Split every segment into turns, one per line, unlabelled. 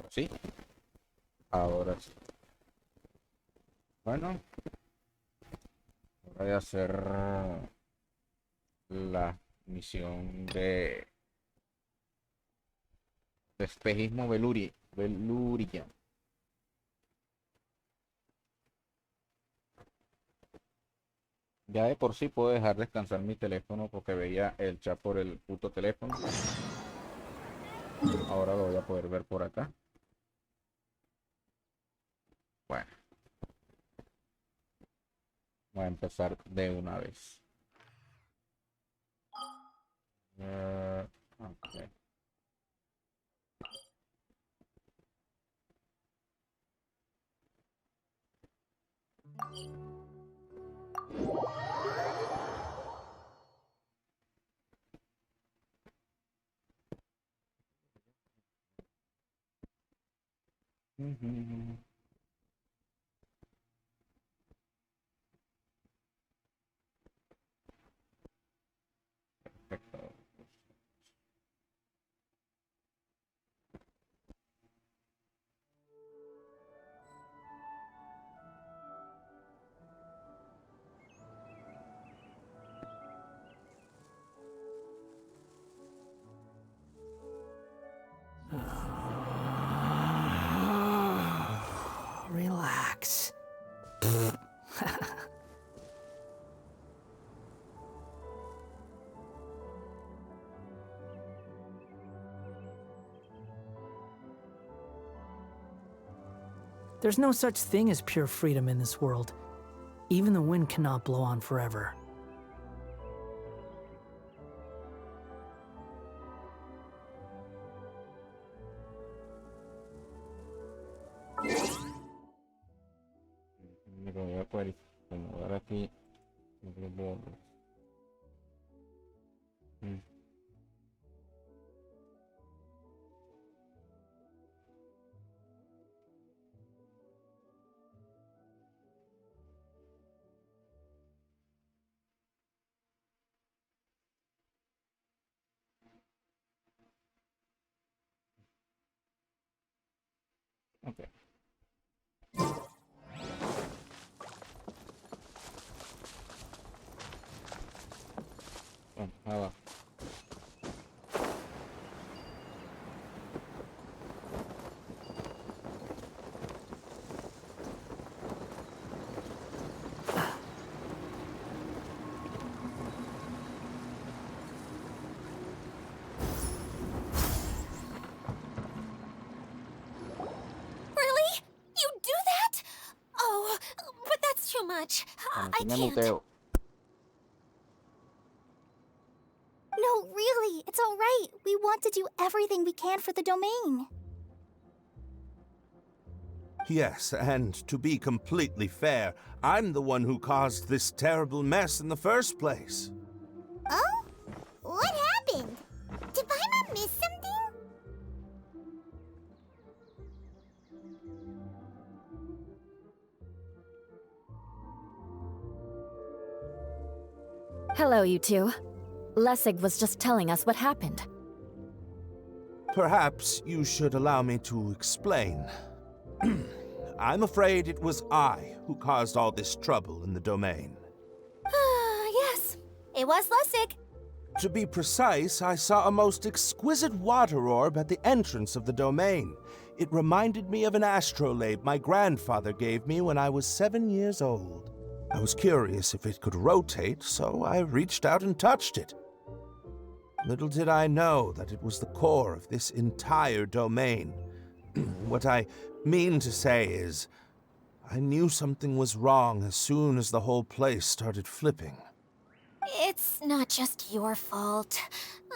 Sí, ahora sí. Bueno, voy a hacer la misión de espejismo veluria. Ya de por sí puedo dejar descansar mi teléfono porque veía el chat por el puto teléfono. Ahora lo voy a poder ver por acá. Bueno, voy a empezar de una vez. Ok. Ujú. Perfecto.
Relax. There's no such thing as pure freedom in this world. Even the wind cannot blow on forever.
Me lo voy a poder acomodar aquí. Mm, ok. Bueno, nada.
Really? You do that? Oh, but that's too much.
Bueno,
I
aquí me
can't.
muteo.
No, really, it's all right. We want to do everything we can for the domain.
Yes, and to be completely fair, I'm the one who caused this terrible mess in the first place.
Oh? What happened? Did Paimon miss something?
Hello, you two. Lessig was just telling us what happened.
Perhaps you should allow me to explain. I'm afraid it was I who caused all this trouble in the domain.
Yes, it was Lessig.
To be precise, I saw a most exquisite water orb at the entrance of the domain. It reminded me of an astrolabe my grandfather gave me when I was 7 years old. I was curious if it could rotate, so I reached out and touched it. Little did I know that it was the core of this entire domain. What I mean to say is, I knew something was wrong as soon as the whole place started flipping.
It's not just your fault.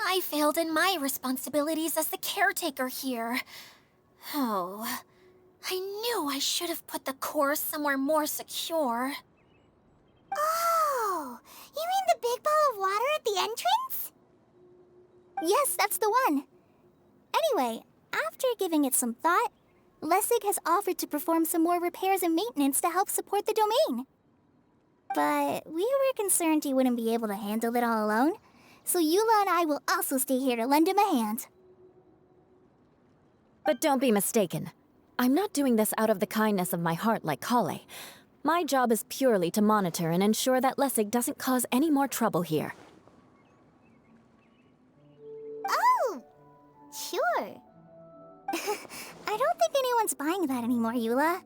I failed in my responsibilities as the caretaker here. Oh, I knew I should have put the core somewhere more secure. Oh, you mean the big ball of water at the entrance? Yes, that's the one. Anyway, after giving it some thought, Lessig has offered to perform some more repairs and maintenance to help support the domain. But we were concerned he wouldn't be able to handle it all alone, so Eula and I will also stay here to lend him a hand.
But don't be mistaken. I'm not doing this out of the kindness of my heart like Kale. My job is purely to monitor and ensure that Lessig doesn't cause any more trouble here.
Oh, sure. I don't think anyone's buying that anymore, Eula.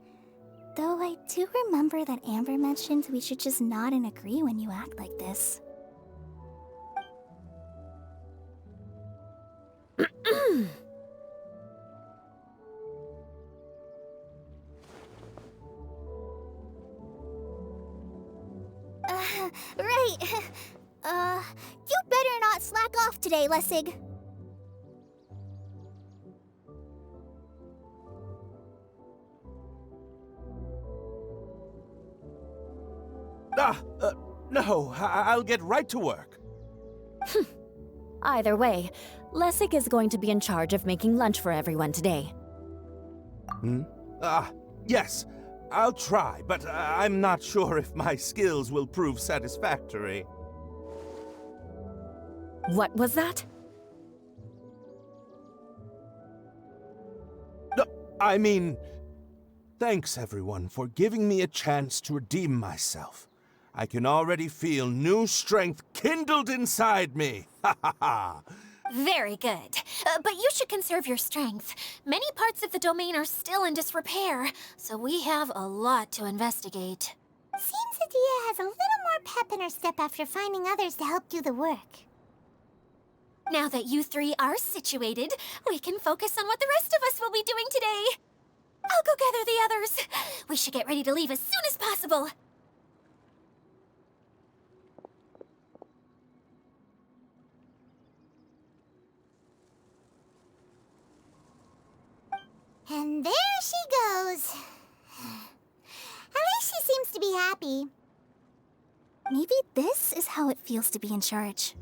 Though I do remember that Amber mentioned we should just nod and agree when you act like this. Right. You better not slack off today, Lessig.
No, I'll get right to work.
Either way, Lessig is going to be in charge of making lunch for everyone today.
Yes, I'll try, but I'm not sure if my skills will prove satisfactory.
What was that?
I mean, thanks everyone for giving me a chance to redeem myself. I can already feel new strength kindled inside me. Ha ha ha!
Very good. But you should conserve your strength. Many parts of the domain are still in disrepair, so we have a lot to investigate.
Seems Adia has a little more pep in her step after finding others to help do the work.
Now that you three are situated, we can focus on what the rest of us will be doing today. I'll go gather the others. We should get ready to leave as soon as possible.
And there she goes. At least she seems to be happy.
Maybe this is how it feels to be in charge.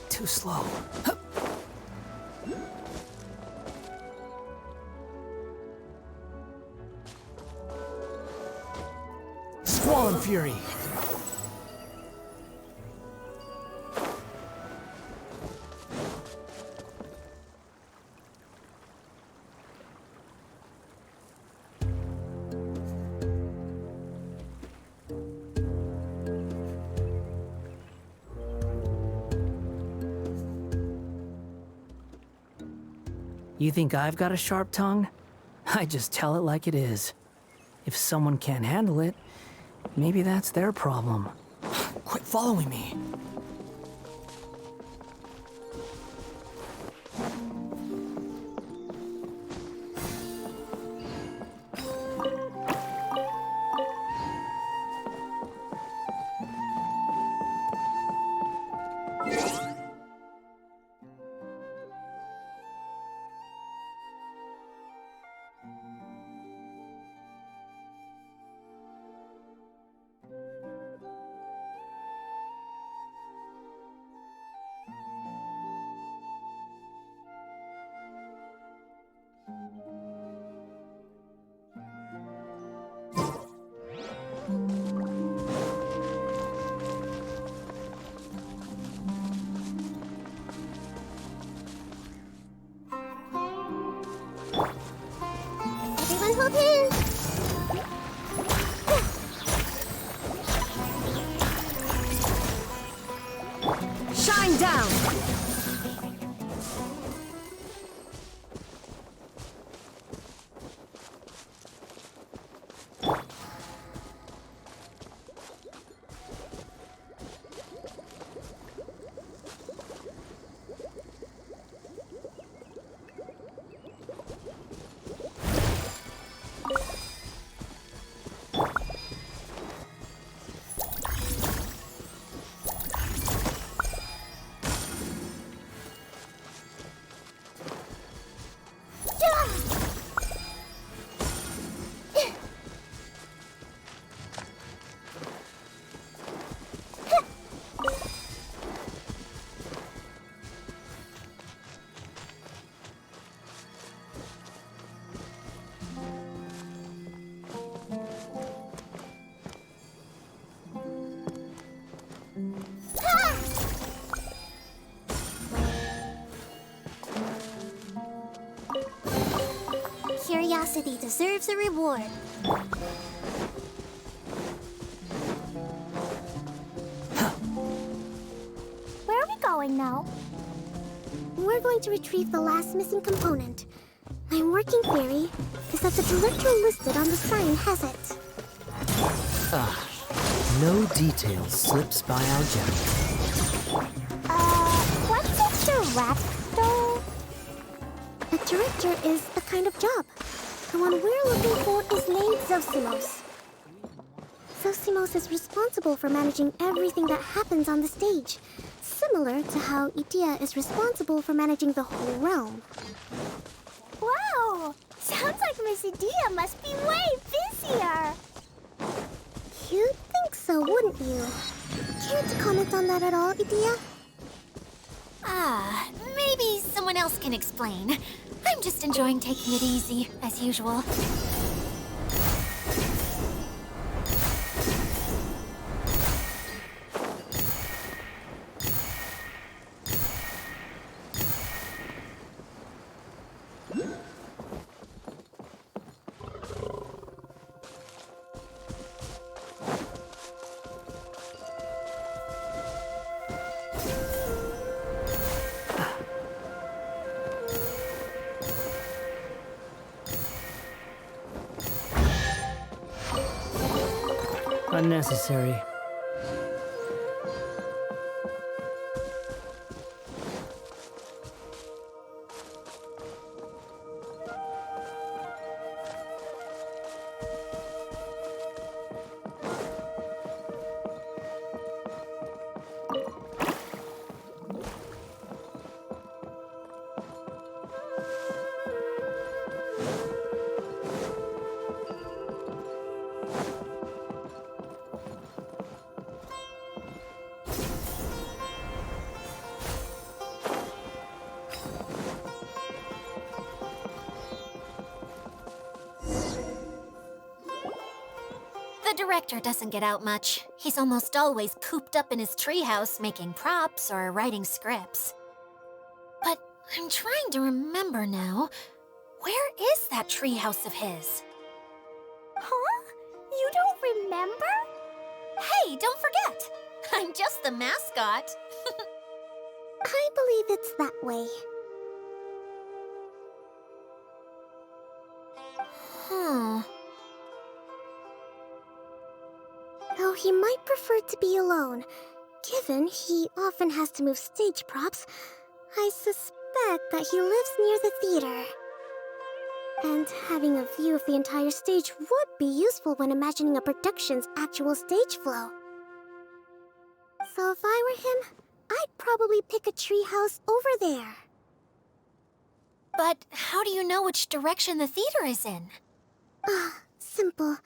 Too slow. Storm Fury. You think I've got a sharp tongue? I just tell it like it is. If someone can't handle it, maybe that's their problem. Quit following me.
Everyone hold hands.
Shine down!
Curiosity deserves a reward. Where are we going now? We're going to retrieve the last missing component. My working theory is that the director listed on the sign has it.
No detail slips by our jack.
What's a director? A director is a kind of job. The one we're looking for is named Zosimos. Zosimos is responsible for managing everything that happens on the stage, similar to how Idea is responsible for managing the whole realm. Wow! Sounds like Miss Idea must be way busier! You'd think so, wouldn't you? Care to comment on that at all, Idea?
Maybe someone else can explain. I'm just enjoying taking it easy, as usual.
Unnecessary.
director doesn't get out much. He's almost always cooped up in his treehouse making props or writing scripts. But I'm trying to remember now. Where is that treehouse of his?
Huh? You don't remember?
Hey, don't forget! I'm just the mascot.
I believe it's that way.
Hmm.
Though he might prefer to be alone, given he often has to move stage props, I suspect that he lives near the theater. And having a view of the entire stage would be useful when imagining a production's actual stage flow. So if I were him, I'd probably pick a treehouse over there.
But how do you know which direction the theater is in?
Simple.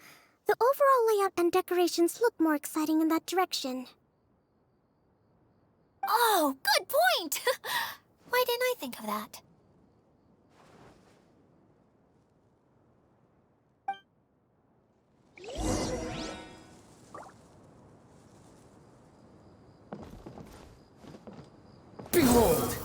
The overall layout and decorations look more exciting in that direction.
Oh, good point! Why didn't I think of that?
Behold!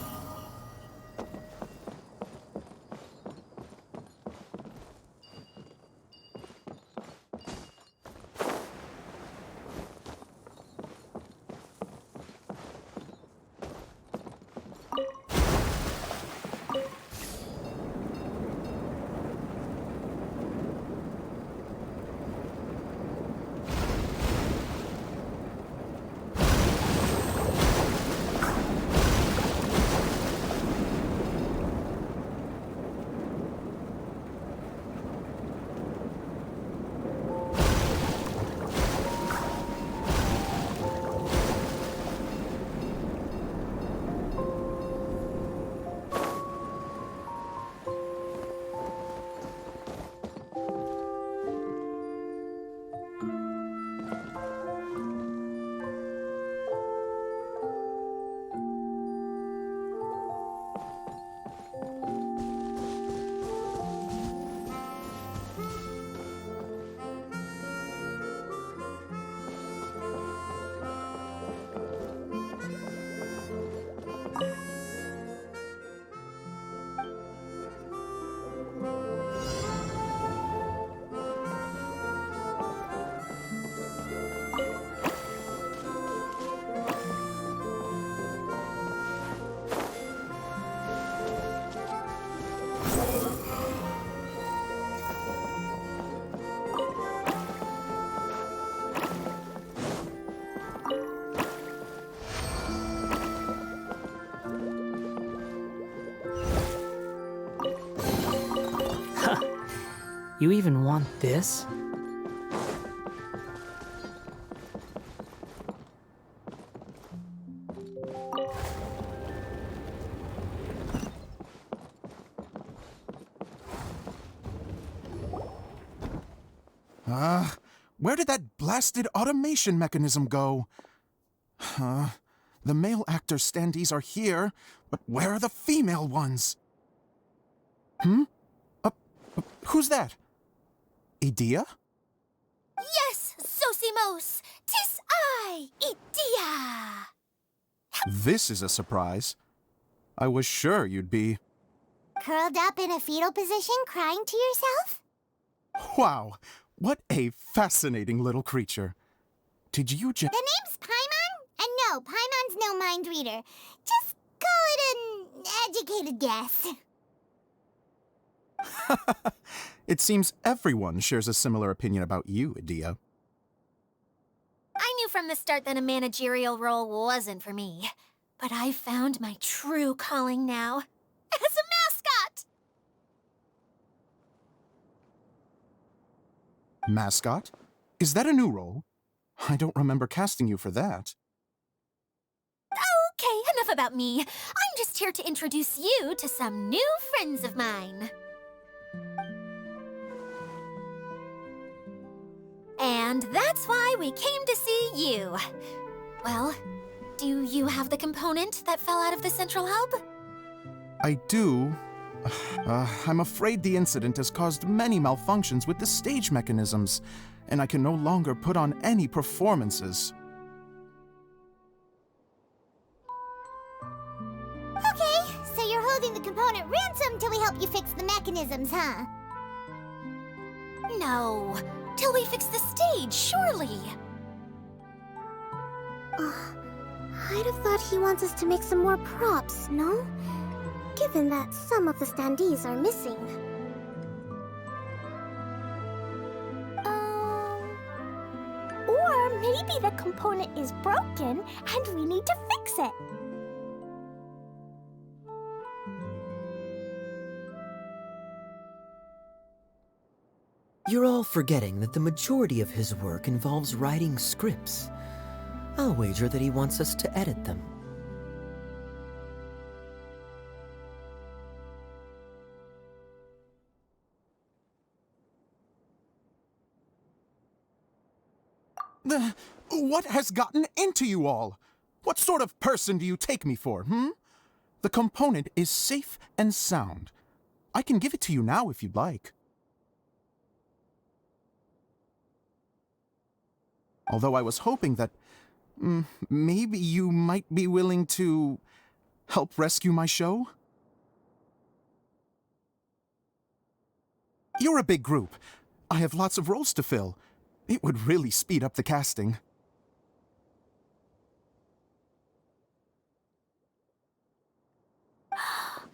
You even want this?
Where did that blasted automation mechanism go? The male actor standees are here, but where are the female ones? Who's that? Idea?
Yes, Sosimos! 'Tis I, Idea!
This is a surprise. I was sure you'd be...
Curled up in a fetal position, crying to yourself?
Wow, what a fascinating little creature. Did you just...
The name's Paimon? And no, Paimon's no mind reader. Just call it an educated guess.
It seems everyone shares a similar opinion about you, Idea.
I knew from the start that a managerial role wasn't for me. But I found my true calling now. As a mascot!
Mascot? Is that a new role? I don't remember casting you for that.
Okay, enough about me. I'm just here to introduce you to some new friends of mine. And that's why we came to see you. Well, do you have the component that fell out of the central hub?
I do, I'm afraid the incident has caused many malfunctions with the stage mechanisms, and I can no longer put on any performances.
Okay, so you're holding the component ransom till we help you fix the mechanisms, huh?
No, till we fix the stage, surely.
I'd have thought he wants us to make some more props, no? Given that some of the standees are missing.
Or maybe the component is broken and we need to fix it.
You're all forgetting that the majority of his work involves writing scripts. I'll wager that he wants us to edit them.
What has gotten into you all? What sort of person do you take me for, hmm? The component is safe and sound. I can give it to you now if you'd like. Although I was hoping that maybe you might be willing to help rescue my show? You're a big group. I have lots of roles to fill. It would really speed up the casting.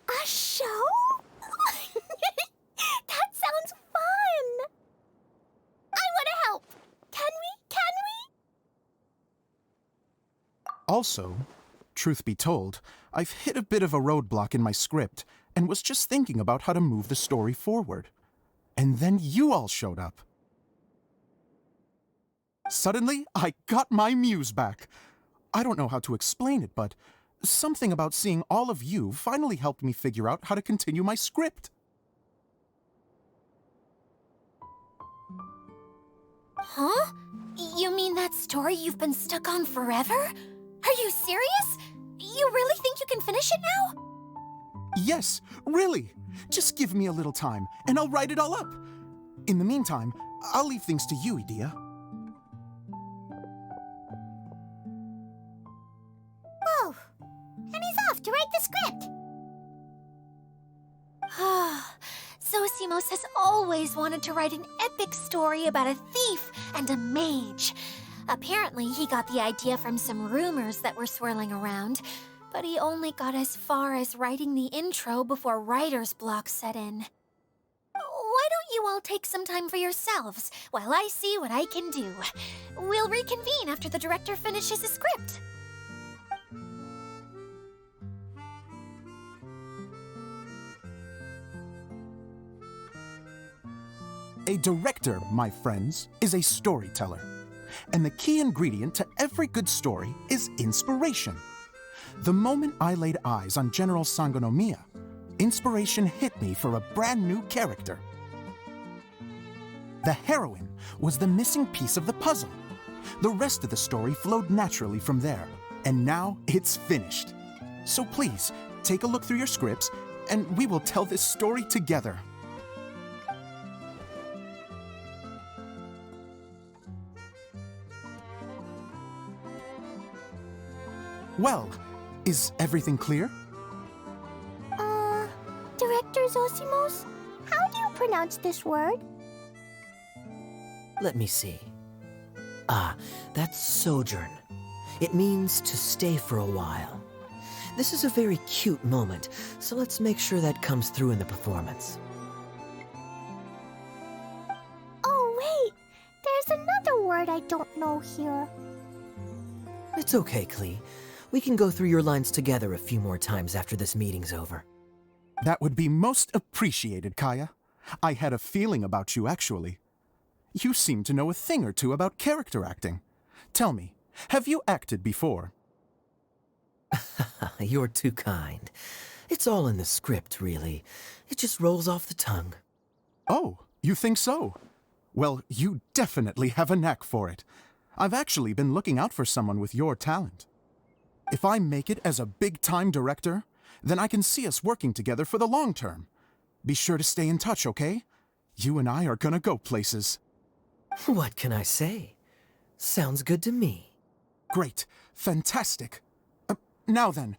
A show? That sounds fun! I want to help! Can we? Can we?
Also, truth be told, I've hit a bit of a roadblock in my script and was just thinking about how to move the story forward. And then you all showed up. Suddenly, I got my muse back. I don't know how to explain it, but something about seeing all of you finally helped me figure out how to continue my script.
Huh? You mean that story you've been stuck on forever? Are you serious? You really think you can finish it now?
Yes, really. Just give me a little time, and I'll write it all up. In the meantime, I'll leave things to you, Edea.
Whoa! And he's off to write the script!
Zosimos has always wanted to write an epic story about a thief and a mage. Apparently, he got the idea from some rumors that were swirling around, but he only got as far as writing the intro before writer's block set in. Why don't you all take some time for yourselves while I see what I can do? We'll reconvene after the director finishes his script.
A director, my friends, is a storyteller. And the key ingredient to every good story is inspiration. The moment I laid eyes on General Sangonomiya, inspiration hit me for a brand new character. The heroine was the missing piece of the puzzle. The rest of the story flowed naturally from there, and now it's finished. So please, take a look through your scripts, and we will tell this story together. Well, is everything clear?
Director Zosimos, how do you pronounce this word?
Let me see. Ah, that's sojourn. It means to stay for a while. This is a very cute moment, so let's make sure that comes through in the performance.
Oh, wait! There's another word I don't know here.
It's okay, Klee. We can go through your lines together a few more times after this meeting's over.
That would be most appreciated, Kaya. I had a feeling about you, actually. You seem to know a thing or two about character acting. Tell me, have you acted before?
You're too kind. It's all in the script, really. It just rolls off the tongue.
Oh, you think so? Well, you definitely have a knack for it. I've actually been looking out for someone with your talent. If I make it as a big-time director, then I can see us working together for the long term, Be sure to stay in touch, okay? You and I are gonna go places.
What can I say? Sounds good to me.
Great. Fantastic. Now then,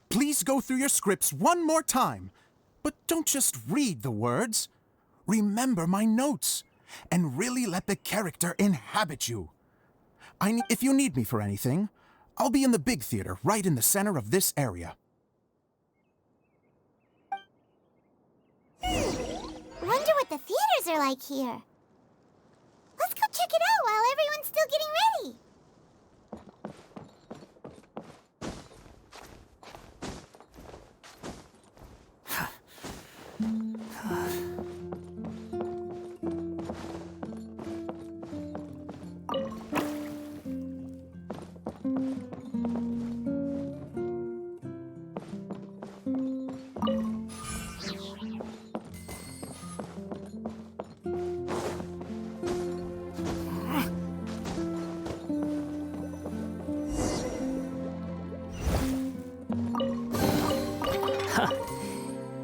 please go through your scripts one more time. But don't just read the words. Remember my notes. And really let the character inhabit you. If you need me for anything, I'll be in the big theater right in the center of this area.
Wonder what the theaters are like here. Let's go check it out while everyone's still getting ready.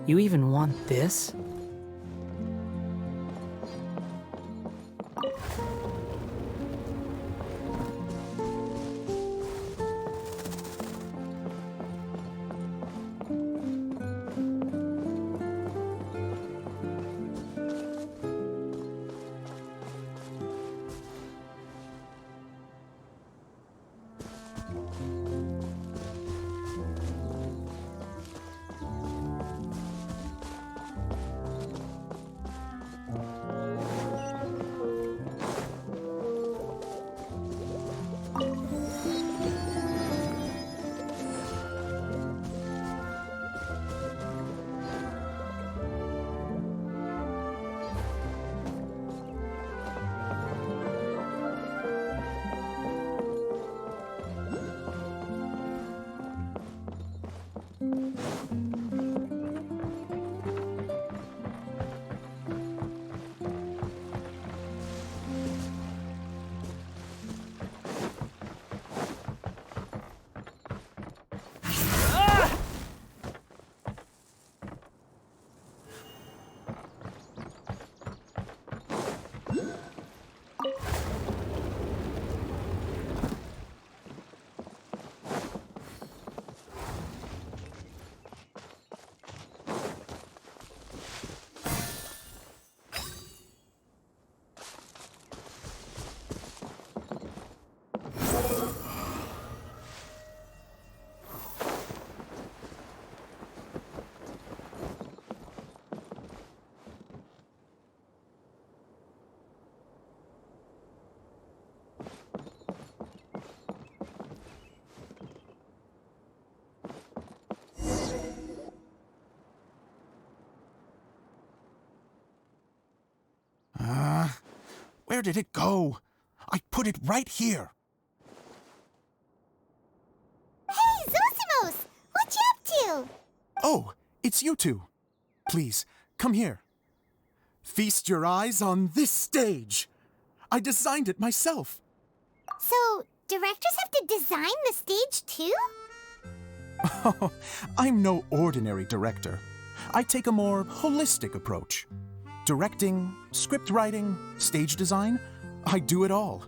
You even want this?
Where did it go? I put it right here.
Hey, Zosimos! What you up to?
Oh, it's you two. Please, come here. Feast your eyes on this stage. I designed it myself.
So, directors have to design the stage too?
Oh, I'm no ordinary director. I take a more holistic approach. Directing, script writing, stage design, I do it all.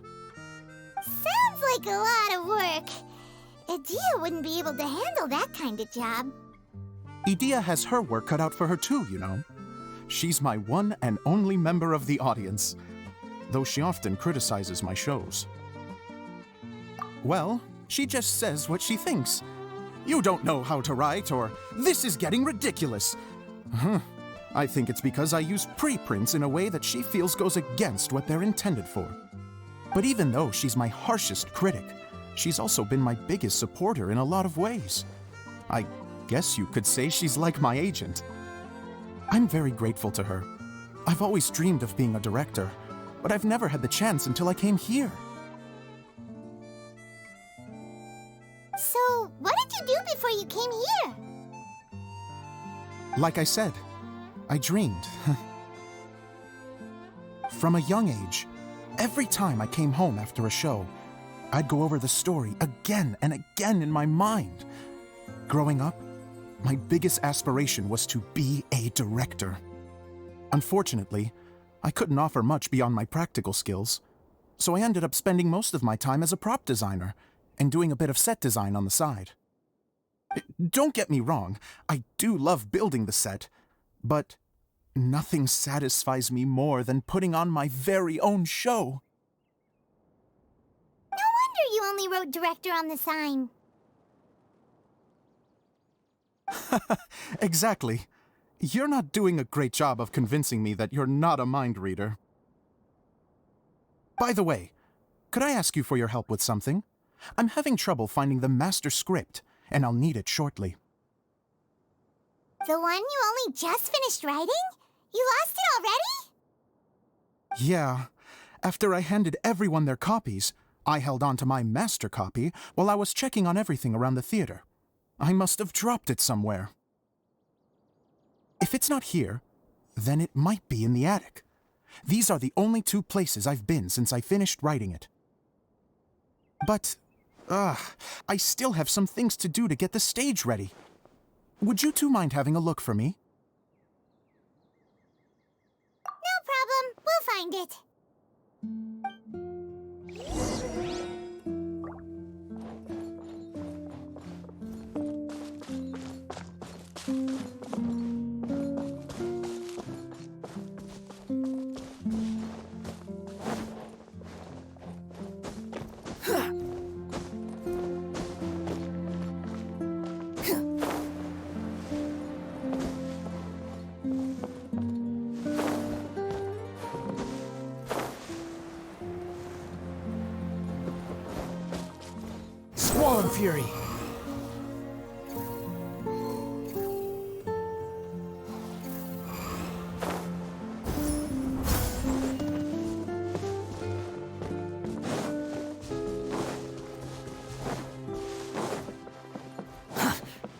Sounds like a lot of work. Adia wouldn't be able to handle that kind of job.
Edea has her work cut out for her too, you know. She's my one and only member of the audience, though she often criticizes my shows. Well, she just says what she thinks. You don't know how to write, or this is getting ridiculous. I think it's because I use preprints in a way that she feels goes against what they're intended for. But even though she's my harshest critic, she's also been my biggest supporter in a lot of ways. I guess you could say she's like my agent. I'm very grateful to her. I've always dreamed of being a director, but I've never had the chance until I came here.
So, what did you do before you came here?
Like I said, I dreamed. From a young age, every time I came home after a show, I'd go over the story again and again in my mind. Growing up, my biggest aspiration was to be a director. Unfortunately, I couldn't offer much beyond my practical skills, so I ended up spending most of my time as a prop designer and doing a bit of set design on the side. Don't get me wrong, I do love building the set, but nothing satisfies me more than putting on my very own show.
No wonder you only wrote director on the sign.
Exactly. You're not doing a great job of convincing me that you're not a mind reader. By the way, could I ask you for your help with something? I'm having trouble finding the master script, and I'll need it shortly.
The one you only just finished writing? You lost it already?
Yeah. After I handed everyone their copies, I held on to my master copy while I was checking on everything around the theater. I must have dropped it somewhere. If it's not here, then it might be in the attic. These are the only two places I've been since I finished writing it. But, I still have some things to do to get the stage ready. Would you two mind having a look for me?
No problem. We'll find it.
Squall and Fury.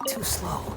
Too slow.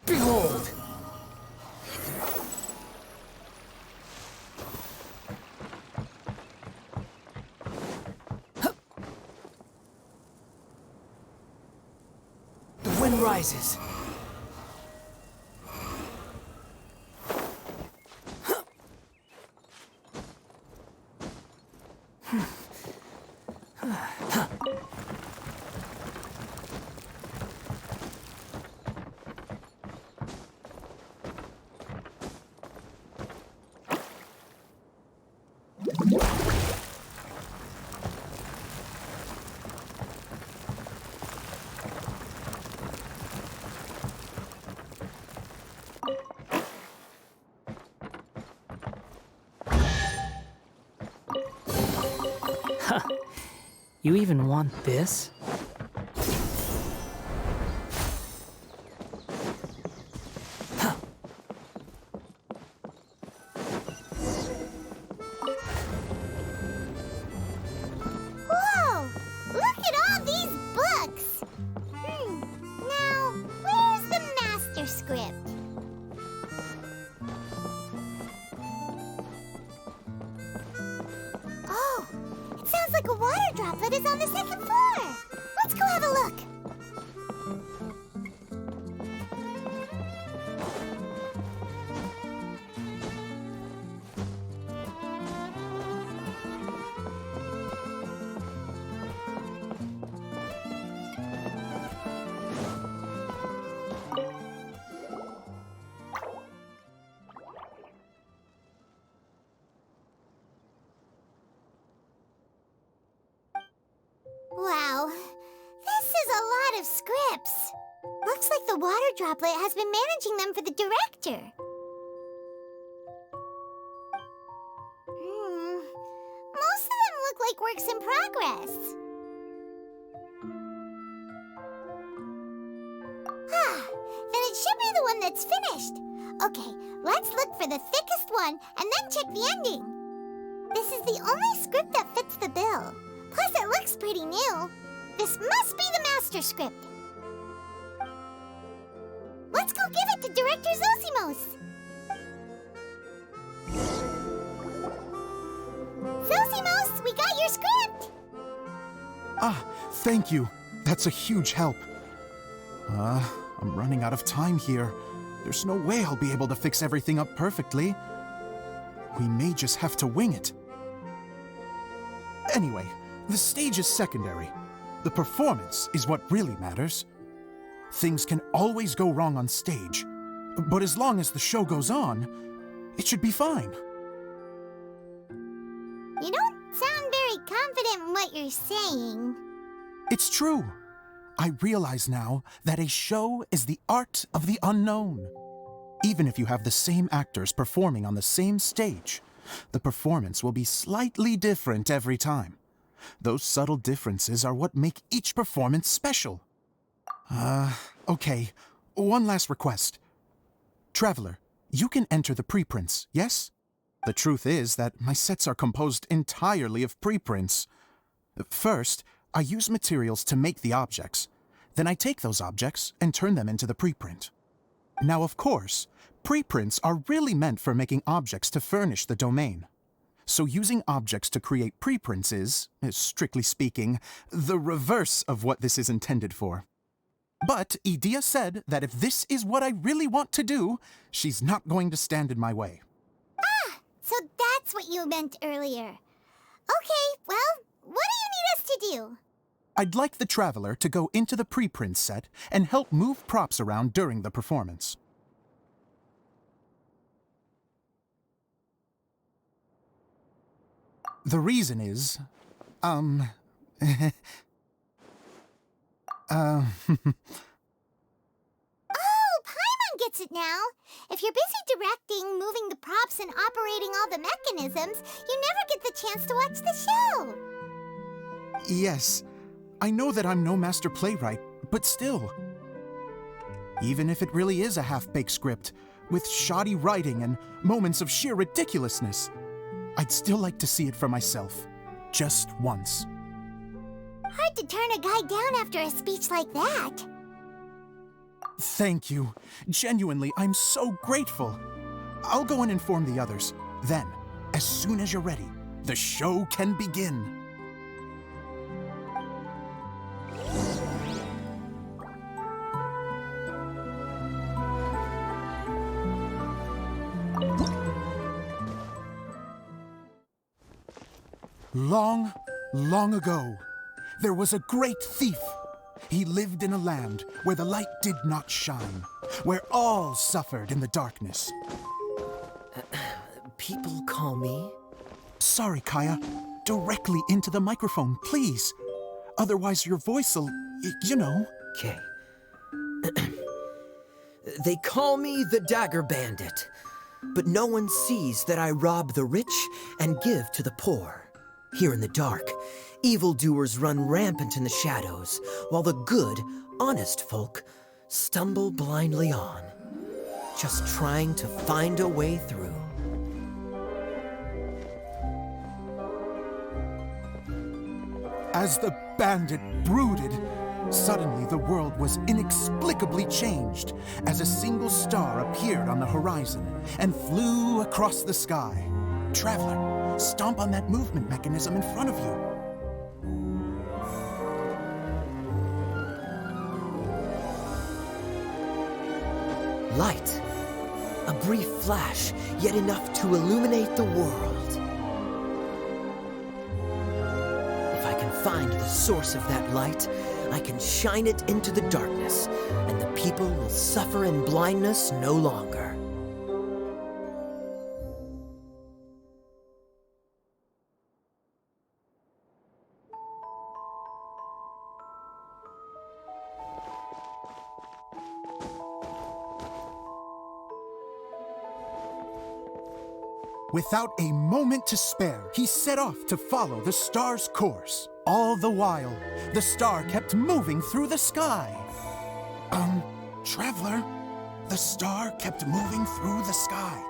Behold! The wind rises. You even want this?
Whoa! Look at all these books! Now, where's the master script? Oh, it sounds like a water droplet is on the second floor. Let's go have a look. like the water droplet has been managing them for the director. Most of them look like works in progress. Then it should be the one that's finished. Okay, let's look for the thickest one and then check the ending. This is the only script that fits the bill. Plus, it looks pretty new. This must be the master script. Let's go give it to Director Zosimos. Zosimos, we got your script!
Ah, thank you. That's a huge help. I'm running out of time here. There's no way I'll be able to fix everything up perfectly. We may just have to wing it. Anyway, the stage is secondary. The performance is what really matters. Things can always go wrong on stage, but as long as the show goes on, it should be fine.
You don't sound very confident in what you're saying.
It's true. I realize now that a show is the art of the unknown. Even if you have the same actors performing on the same stage, the performance will be slightly different every time. Those subtle differences are what make each performance special. Okay. One last request. Traveler, you can enter the preprints, yes? The truth is that my sets are composed entirely of preprints. First, I use materials to make the objects. Then I take those objects and turn them into the preprint. Now, of course, preprints are really meant for making objects to furnish the domain. So using objects to create preprints is, strictly speaking, the reverse of what this is intended for. But Edea said that if this is what I really want to do, she's not going to stand in my way.
So that's what you meant earlier. Okay, well, what do you need us to do?
I'd like the Traveler to go into the preprint set and help move props around during the performance. The reason is,
Oh, Paimon gets it now. If you're busy directing, moving the props, and operating all the mechanisms, you never get the chance to watch the show.
Yes, I know that I'm no master playwright, but still. Even if it really is a half-baked script, with shoddy writing and moments of sheer ridiculousness, I'd still like to see it for myself, just once.
Hard to turn a guy down after a speech like that.
Thank you. Genuinely, I'm so grateful. I'll go and inform the others. Then, as soon as you're ready, the show can begin. Long, long ago, there was a great thief. He lived in a land where the light did not shine, where all suffered in the darkness.
People call me...
Sorry, Kaya. Directly into the microphone, please. Otherwise your voice'll, you know.
Okay. They call me the Dagger Bandit, but no one sees that I rob the rich and give to the poor. Here in the dark, evildoers run rampant in the shadows, while the good, honest folk stumble blindly on, just trying to find a way through.
As the bandit brooded, suddenly the world was inexplicably changed as a single star appeared on the horizon and flew across the sky. Traveler, stomp on that movement mechanism in front of you.
Light. A brief flash, yet enough to illuminate the world. If I can find the source of that light, I can shine it into the darkness, and the people will suffer in blindness no longer.
Without a moment to spare, he set off to follow the star's course. All the while, the star kept moving through the sky. Traveler, the star kept moving through the sky.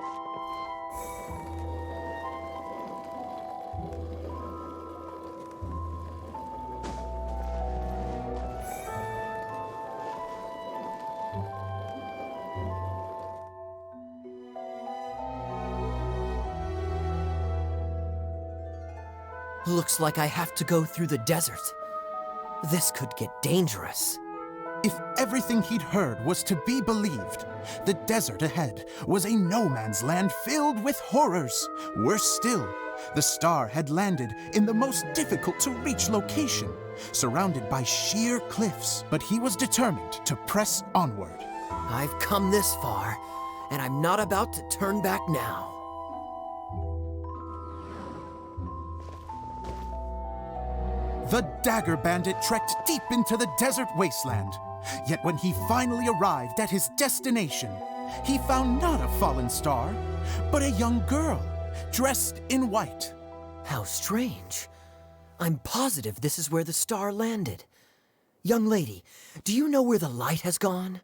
Looks like I have to go through the desert. This could get dangerous.
If everything he'd heard was to be believed, the desert ahead was a no-man's land filled with horrors. Worse still, the star had landed in the most difficult-to-reach location, surrounded by sheer cliffs. But he was determined to press onward.
I've come this far, and I'm not about to turn back now.
The Dagger Bandit trekked deep into the desert wasteland. Yet when he finally arrived at his destination, he found not a fallen star, but a young girl, dressed in white.
How strange. I'm positive this is where the star landed. Young lady, do you know where the light has gone?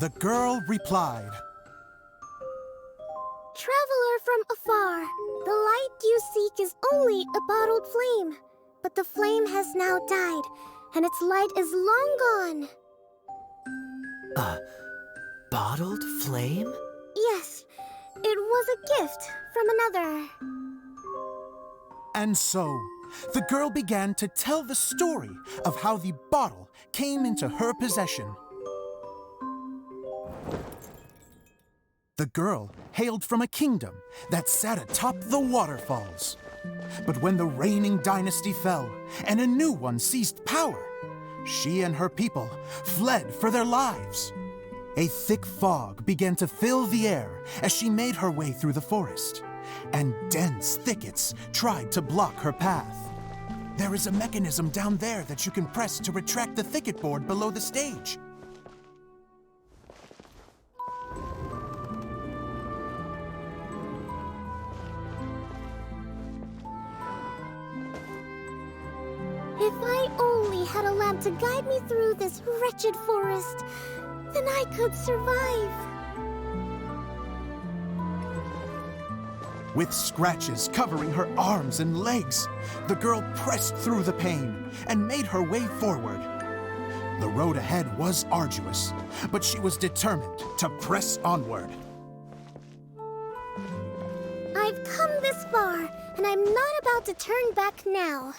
The girl replied,
Traveler from afar, the light you seek is only a bottled flame. But the flame has now died, and its light is long gone.
A bottled flame?
Yes, it was a gift from another.
And so, the girl began to tell the story of how the bottle came into her possession. The girl hailed from a kingdom that sat atop the waterfalls. But when the reigning dynasty fell and a new one seized power, she and her people fled for their lives. A thick fog began to fill the air as she made her way through the forest, and dense thickets tried to block her path. There is a mechanism down there that you can press to retract the thicket board below the stage.
If I only had a lamp to guide me through this wretched forest, then I could survive.
With scratches covering her arms and legs, the girl pressed through the pain and made her way forward. The road ahead was arduous, but she was determined to press onward.
I've come this far, and I'm not about to turn back now.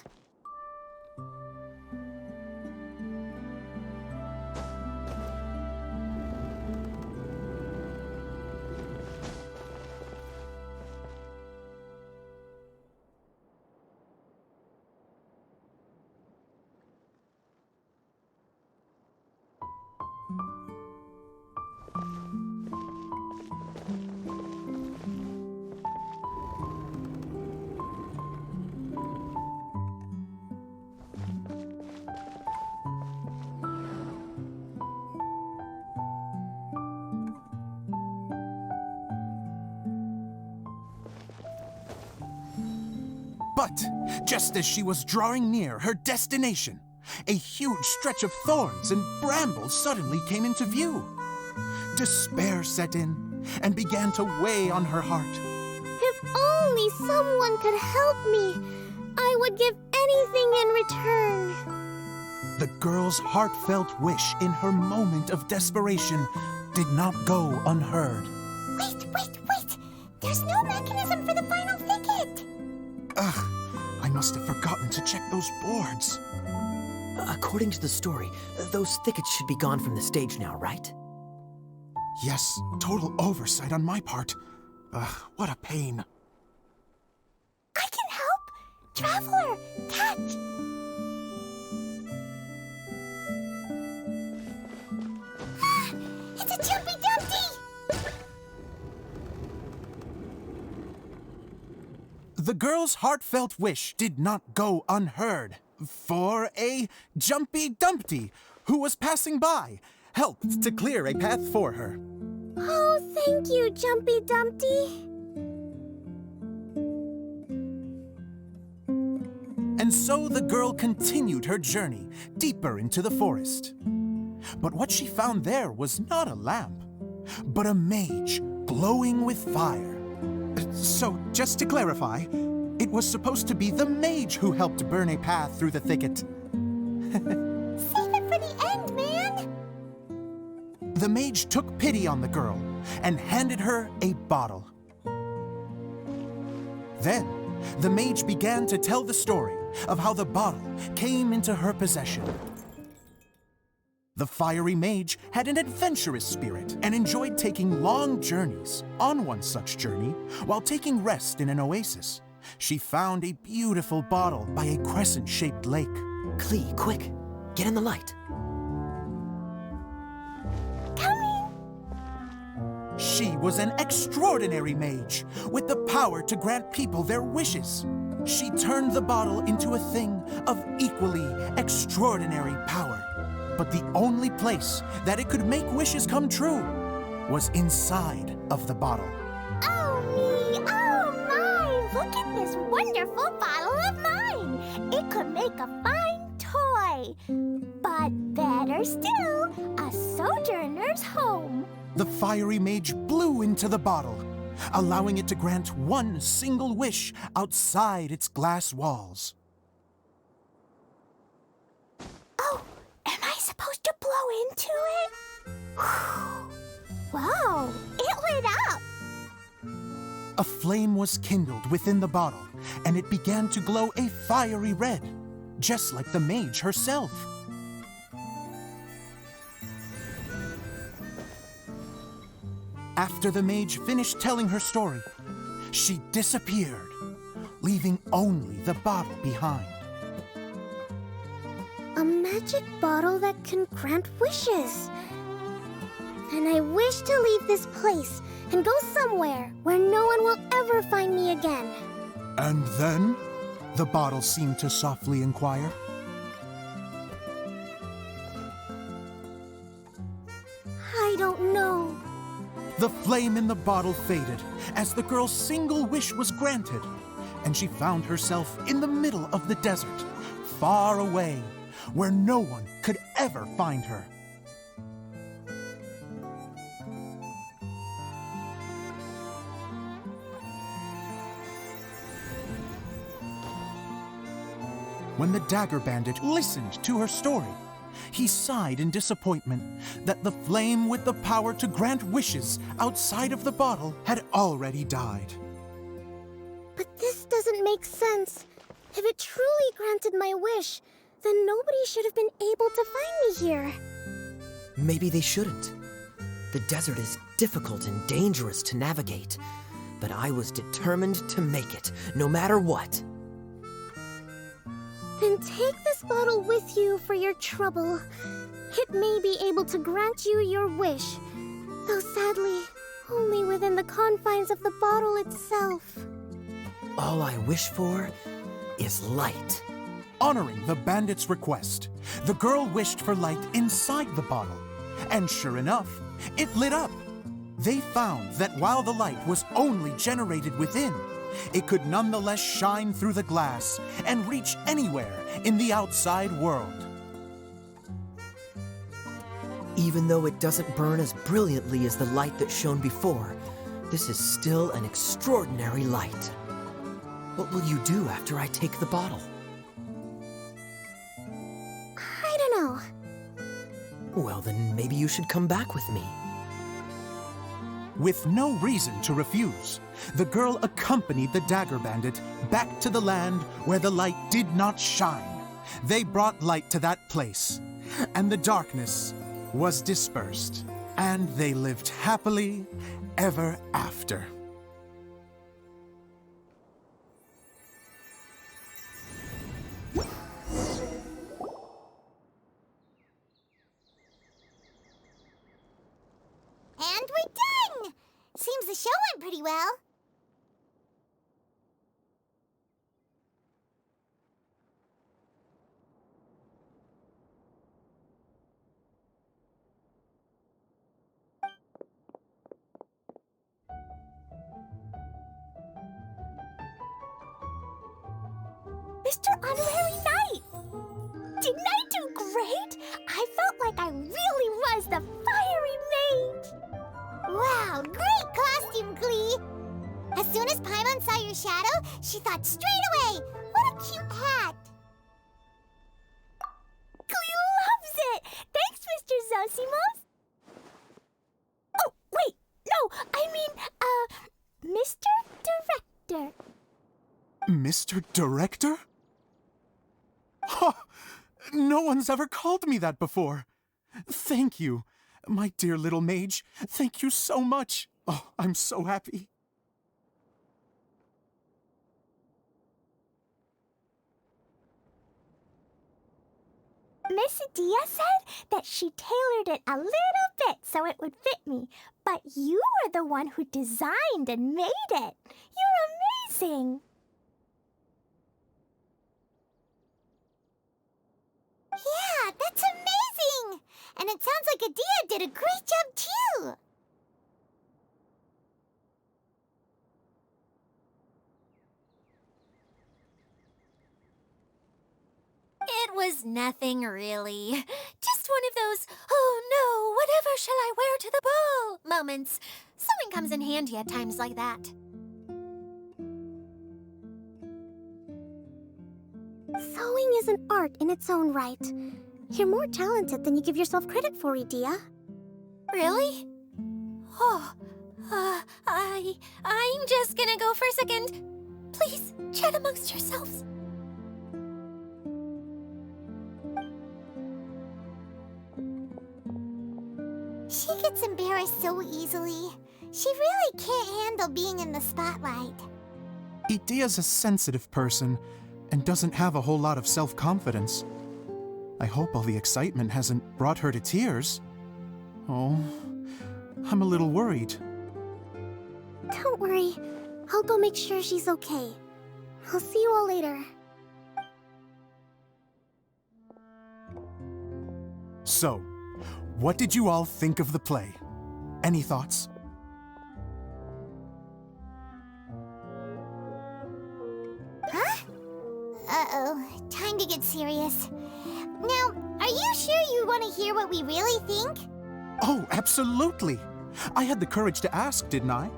But just as she was drawing near her destination, a huge stretch of thorns and brambles suddenly came into view. Despair set in and began to weigh on her heart.
If only someone could help me, I would give anything in return.
The girl's heartfelt wish in her moment of desperation did not go unheard.
Wait! There's no mechanism for the final thicket!
Ugh, I must have forgotten to check those boards.
According to the story, those thickets should be gone from the stage now, right?
Yes, total oversight on my part. Ugh, what a pain.
I can help! Traveler, catch! It's a Jumpy Dumpty!
The girl's heartfelt wish did not go unheard, for a Jumpy Dumpty, who was passing by, helped to clear a path for her.
Oh, thank you, Jumpy Dumpty.
And so the girl continued her journey deeper into the forest. But what she found there was not a lamp, but a mage glowing with fire. So, just to clarify, it was supposed to be the mage who helped burn a path through the thicket.
Save it for the end, man!
The mage took pity on the girl and handed her a bottle. Then, the mage began to tell the story of how the bottle came into her possession. The fiery mage had an adventurous spirit and enjoyed taking long journeys. On one such journey, while taking rest in an oasis, she found a beautiful bottle by a crescent-shaped lake.
Klee, quick, get in the light.
She was an extraordinary mage with the power to grant people their wishes. She turned the bottle into a thing of equally extraordinary power. But the only place that it could make wishes come true was inside of the bottle.
Oh me, oh my! Look at this wonderful bottle of mine! It could make a fine toy. But better still, a sojourner's home.
The fiery mage blew into the bottle, allowing it to grant one single wish outside its glass walls.
Oh, am I supposed to blow into it? Whoa, it lit up!
A flame was kindled within the bottle, and it began to glow a fiery red, just like the mage herself. After the mage finished telling her story, she disappeared, leaving only the bottle behind.
A magic bottle that can grant wishes. And I wish to leave this place and go somewhere where no one will ever find me again.
And then? The bottle seemed to softly inquire.
I don't know.
The flame in the bottle faded as the girl's single wish was granted, and she found herself in the middle of the desert, far away, where no one could ever find her. When the dagger bandit listened to her story, he sighed in disappointment that the flame with the power to grant wishes outside of the bottle had already died.
But this doesn't make sense. If it truly granted my wish, then nobody should have been able to find me here.
Maybe they shouldn't. The desert is difficult and dangerous to navigate, but I was determined to make it, no matter what.
Then take this bottle with you for your trouble. It may be able to grant you your wish, though sadly, only within the confines of the bottle itself.
All I wish for is light.
Honoring the bandit's request, the girl wished for light inside the bottle, and sure enough, it lit up. They found that while the light was only generated within, it could nonetheless shine through the glass and reach anywhere in the outside world.
Even though it doesn't burn as brilliantly as the light that shone before, this is still an extraordinary light. What will you do after I take the bottle?
I don't know.
Well, then maybe you should come back with me.
With no reason to refuse, the girl accompanied the dagger bandit back to the land where the light did not shine. They brought light to that place, and the darkness was dispersed, and they lived happily ever after.
And we're done! Seems the show went pretty well.
Mr. Honorary Knight! Didn't I do great? I felt like I really was the fiery mage!
Wow, great costume, Glee! As soon as Paimon saw your shadow, she thought straight away, what a cute hat!
Glee loves it! Thanks, Mr. Zosimos! Oh, wait, no, I mean, Mr. Director.
Mr. Director? Huh, no one's ever called me that before. Thank you, my dear little mage. Thank you so much. Oh, I'm so happy.
Miss Dia said that she tailored it a little bit so it would fit me, but you were the one who designed and made it. You're amazing.
Yeah, that's amazing! And it sounds like Adia did a great job too!
It was nothing really. Just one of those, oh no, whatever shall I wear to the ball moments. Sewing comes in handy at times like that.
Sewing is an art in its own right. You're more talented than you give yourself credit for, Dia.
Really? Oh, I'm just gonna go for a second. Please, chat amongst yourselves.
She gets embarrassed so easily. She really can't handle being in the spotlight.
Idia's a sensitive person and doesn't have a whole lot of self-confidence. I hope all the excitement hasn't brought her to tears. Oh, I'm a little worried.
Don't worry. I'll go make sure she's okay. I'll see you all later.
So, what did you all think of the play? Any thoughts?
Uh-oh, time to get serious. Now, are you sure you want to hear what we really think?
Oh, absolutely! I had the courage to ask, didn't I?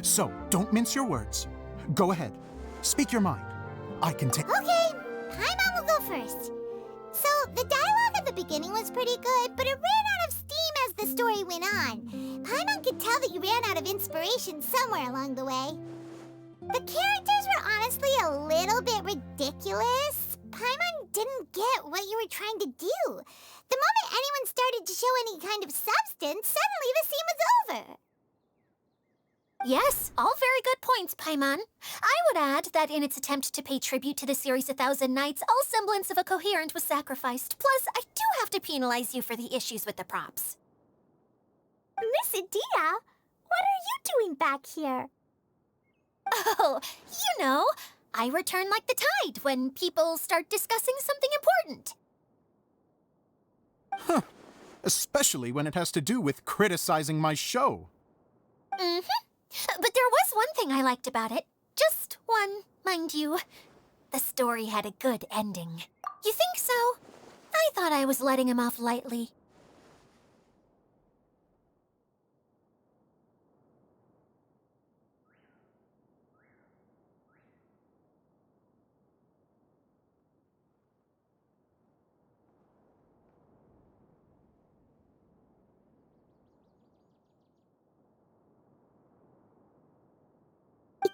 So, don't mince your words. Go ahead. Speak your mind. I can take...
Okay, Paimon will go first. So, the dialogue at the beginning was pretty good, but it ran out of steam as the story went on. Paimon could tell that you ran out of inspiration somewhere along the way. The characters were honestly a little bit ridiculous. Paimon didn't get what you were trying to do. The moment anyone started to show any kind of substance, suddenly the scene was over.
Yes, all very good points, Paimon. I would add that in its attempt to pay tribute to the series 1,000 Nights, all semblance of a coherent was sacrificed. Plus, I do have to penalize you for the issues with the props.
Miss Dia, what are you doing back here?
Oh, you know, I return like the tide when people start discussing something important.
Huh. Especially when it has to do with criticizing my show.
Mm-hmm. But there was one thing I liked about it. Just one, mind you. The story had a good ending. You think so? I thought I was letting him off lightly.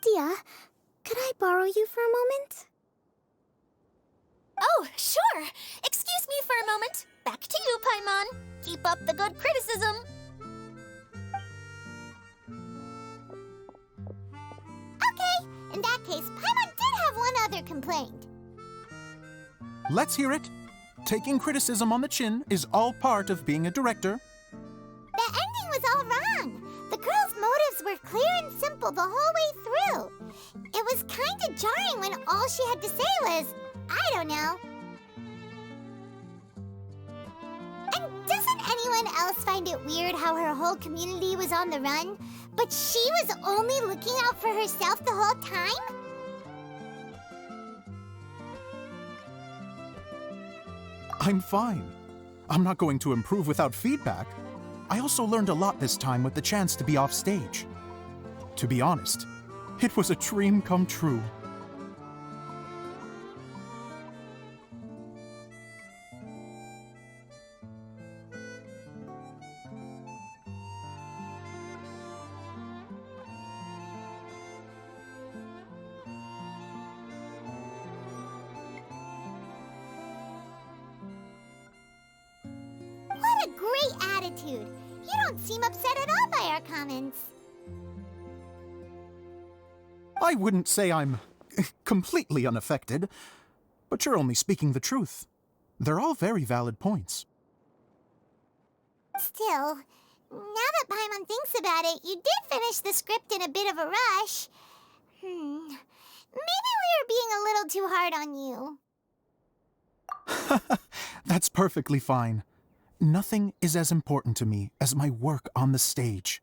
Dia, could I borrow you for a moment?
Oh, sure. Excuse me for a moment. Back to you, Paimon. Keep up the good criticism.
Okay, in that case, Paimon did have one other complaint.
Let's hear it. Taking criticism on the chin is all part of being a director.
The ending was all wrong. The girl's motives were clear and simple the whole way through. It was kind of jarring when all she had to say was, I don't know. And doesn't anyone else find it weird how her whole community was on the run, but she was only looking out for herself the whole time?
I'm fine. I'm not going to improve without feedback. I also learned a lot this time with the chance to be off stage. To be honest, it was a dream come true.
What a great attitude! You don't seem upset at all by our comments.
I wouldn't say I'm completely unaffected, but you're only speaking the truth. They're all very valid points.
Still, now that Paimon thinks about it, you did finish the script in a bit of a rush. Maybe we were being a little too hard on you.
That's perfectly fine. Nothing is as important to me as my work on the stage.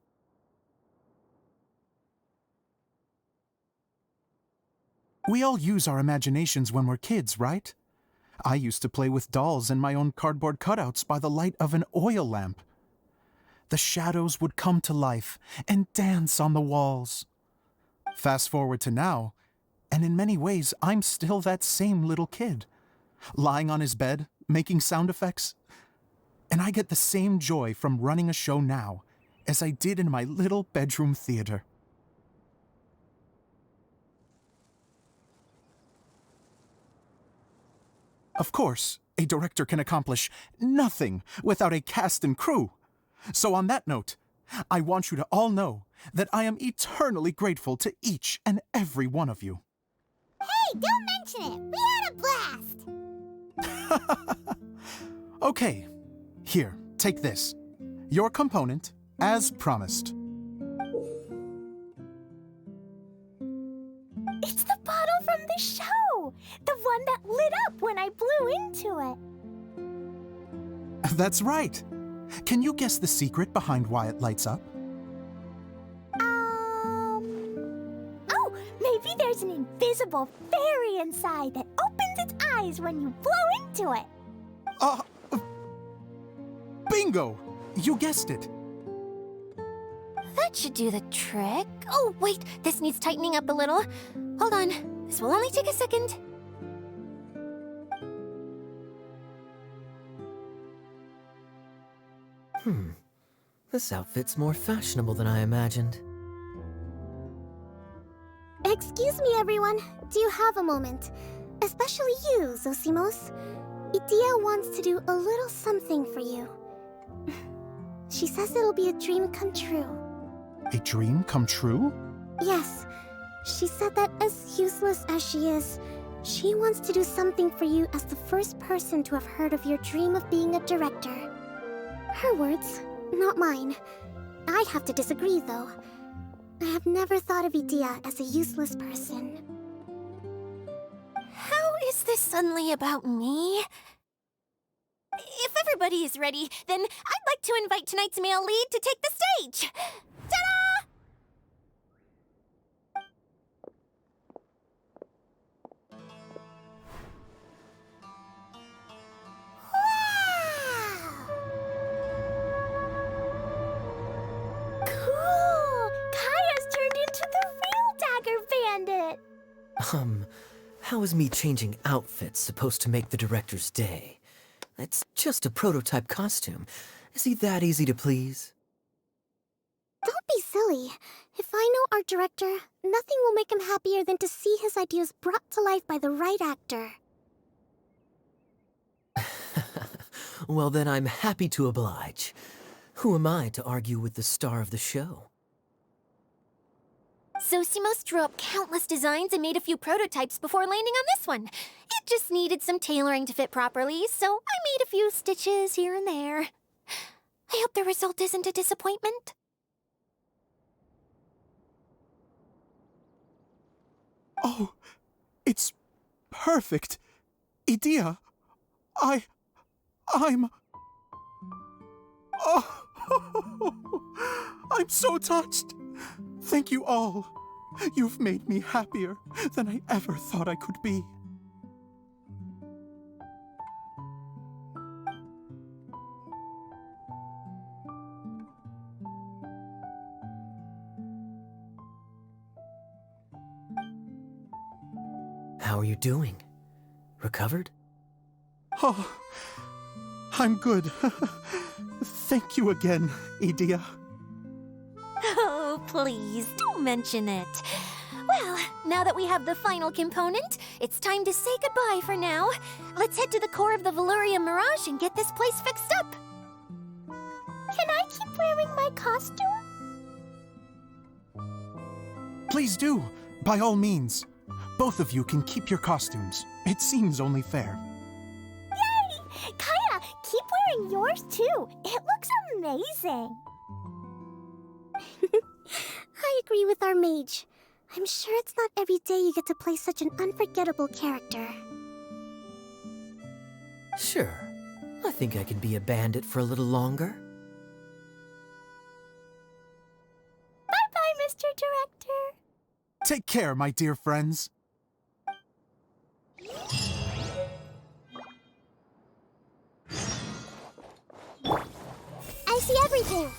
We all use our imaginations when we're kids, right? I used to play with dolls and my own cardboard cutouts by the light of an oil lamp. The shadows would come to life and dance on the walls. Fast forward to now, and in many ways, I'm still that same little kid, lying on his bed, making sound effects. And I get the same joy from running a show now as I did in my little bedroom theater. Of course, a director can accomplish nothing without a cast and crew. So on that note, I want you to all know that I am eternally grateful to each and every one of you.
Hey, don't mention it! We had a blast!
Okay, here, take this. Your component, as promised.
It's the bottle from the show! The one that lit up when I blew into it.
That's right. Can you guess the secret behind why it lights up?
Oh, maybe there's an invisible fairy inside that opens its eyes when you blow into it.
Bingo! You guessed it.
That should do the trick. Oh, wait, this needs tightening up a little. Hold on, this will only take a second.
This outfit's more fashionable than I imagined.
Excuse me, everyone. Do you have a moment? Especially you, Zosimos. Idia wants to do a little something for you. She says it'll be a dream come true.
A dream come true?
Yes. She said that as useless as she is, she wants to do something for you as the first person to have heard of your dream of being a director. Her words, not mine. I'd have to disagree, though. I have never thought of Idia as a useless person.
How is this suddenly about me? If everybody is ready, then I'd like to invite tonight's male lead to take the stage. Ta-da!
Cool! Kaya's turned into the real Dagger Bandit!
How is me changing outfits supposed to make the director's day? It's just a prototype costume. Is he that easy to please?
Don't be silly. If I know our director, nothing will make him happier than to see his ideas brought to life by the right actor.
Well, then I'm happy to oblige. Who am I to argue with the star of the show?
Zosimos drew up countless designs and made a few prototypes before landing on this one. It just needed some tailoring to fit properly, so I made a few stitches here and there. I hope the result isn't a disappointment.
Oh, it's perfect. Idia, I'm... Oh, I'm so touched. Thank you all. You've made me happier than I ever thought I could be.
How are you doing? Recovered?
Oh, I'm good. Thank you again, Idia.
Oh, please, don't mention it. Well, now that we have the final component, it's time to say goodbye for now. Let's head to the core of the Valyria Mirage and get this place fixed up.
Can I keep wearing my costume?
Please do, by all means. Both of you can keep your costumes. It seems only fair.
Yay! Kaya, keep wearing yours too. It looks amazing. I agree with our mage. I'm sure it's not every day you get to play such an unforgettable character.
Sure. I think I can be a bandit for a little longer.
Bye-bye, Mr. Director.
Take care, my dear friends.
I see everything.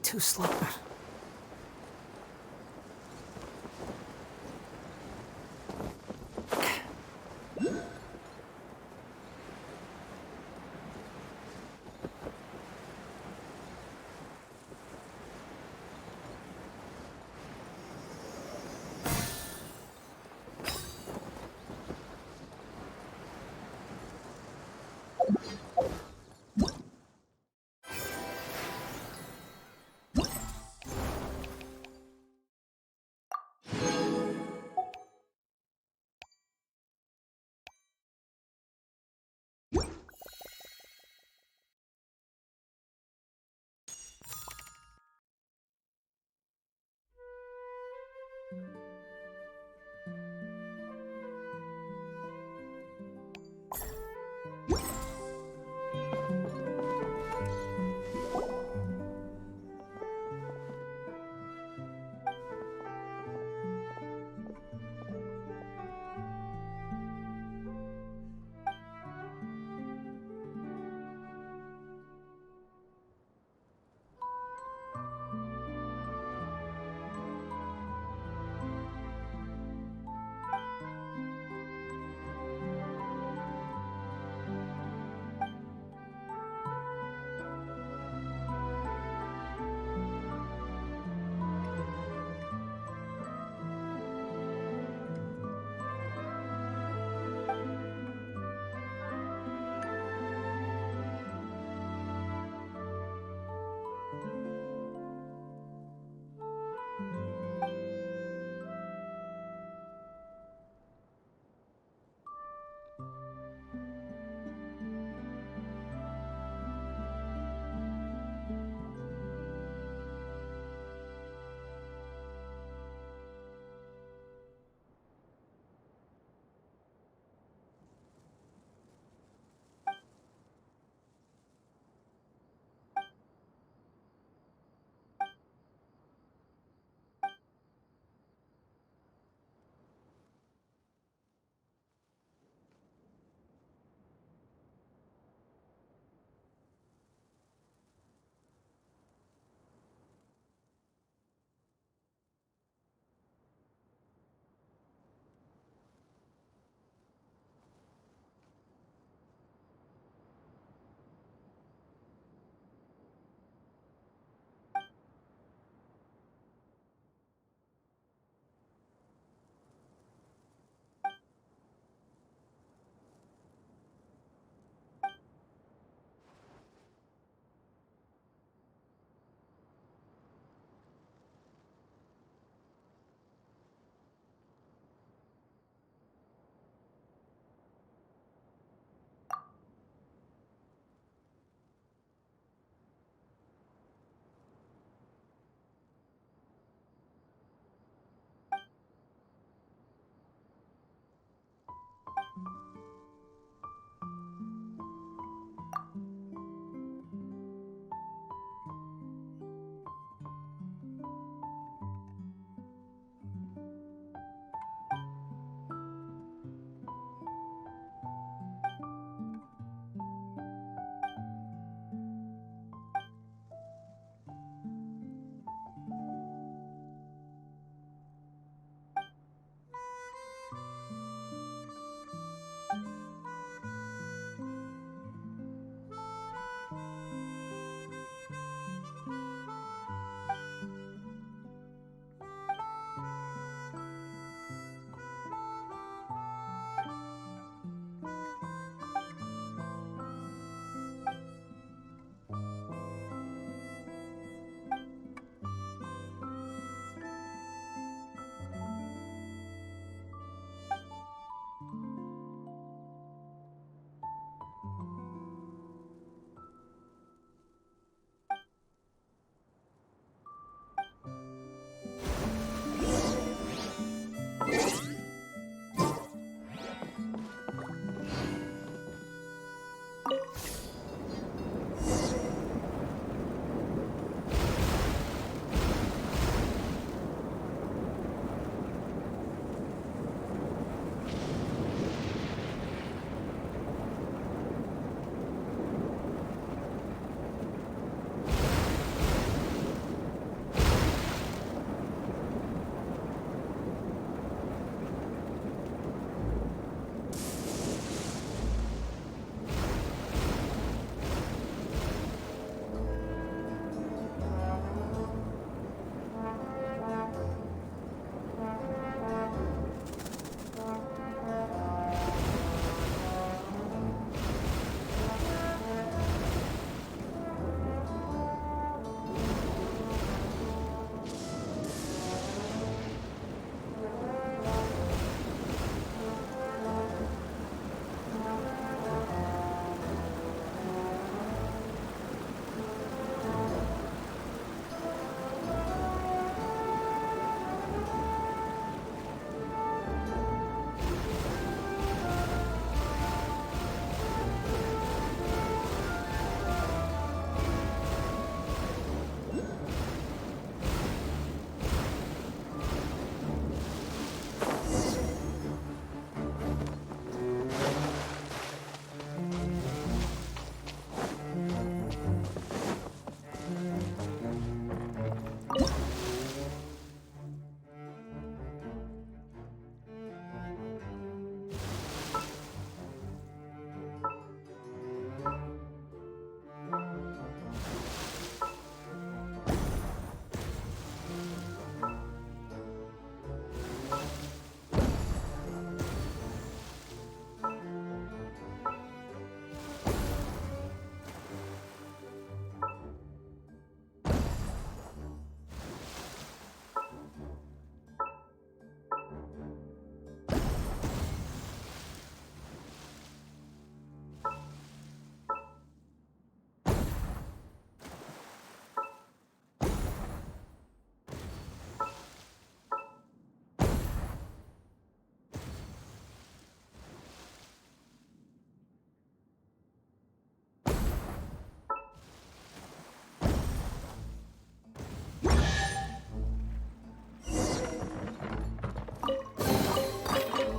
Too slow.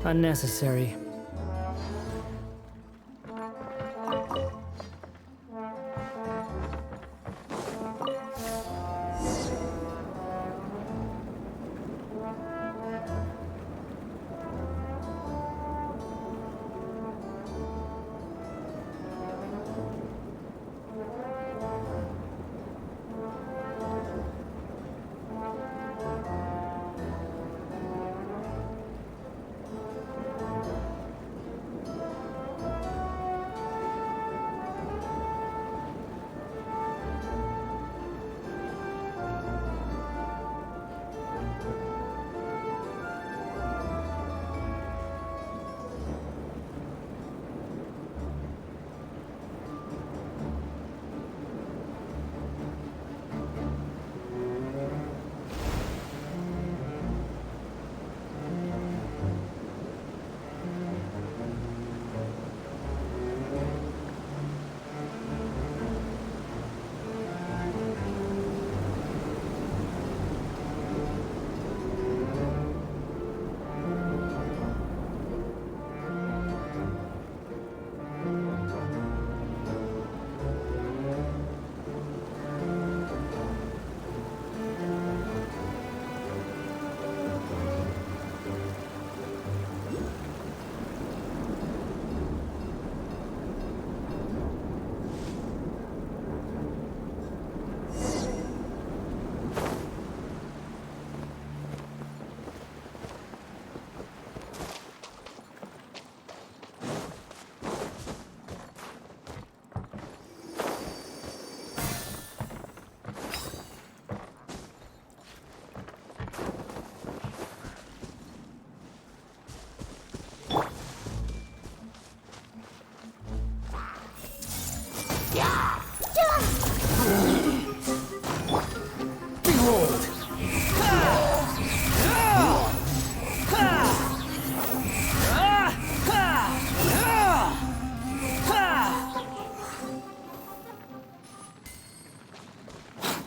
Unnecessary.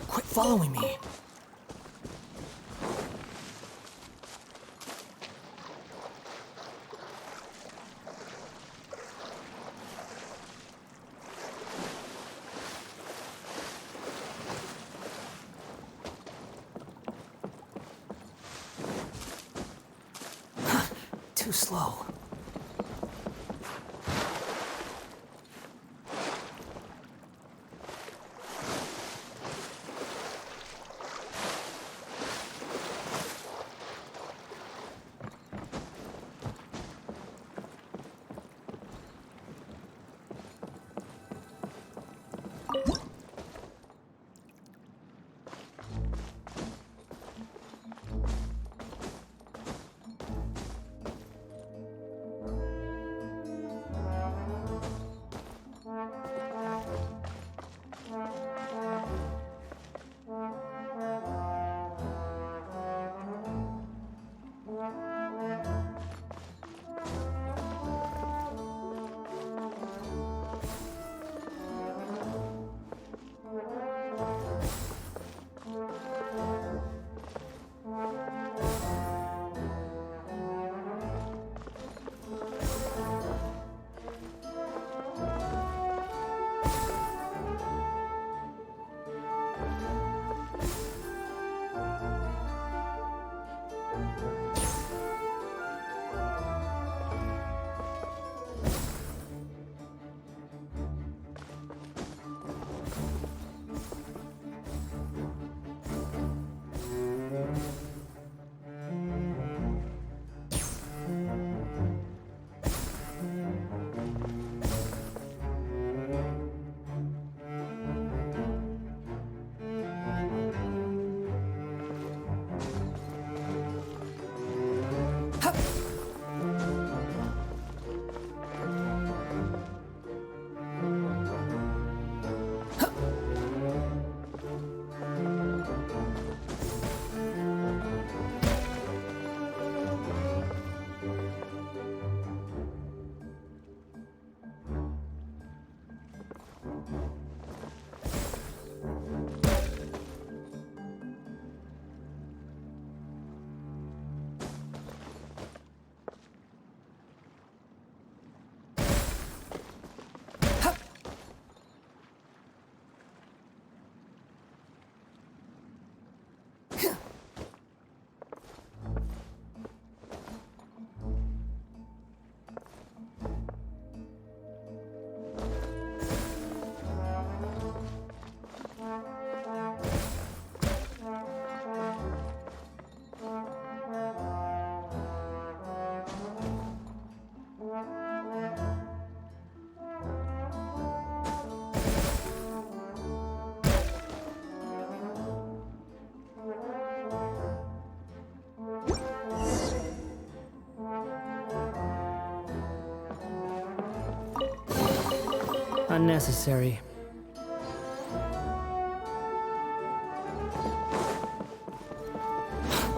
Quit following me. Too slow. Unnecessary.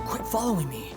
Quit following me.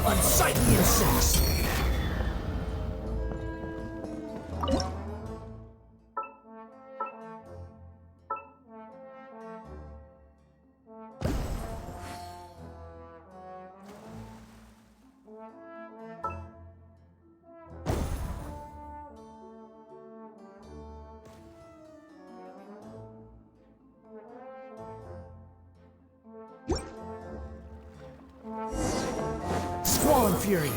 Unsightly insects! Squall and Fury!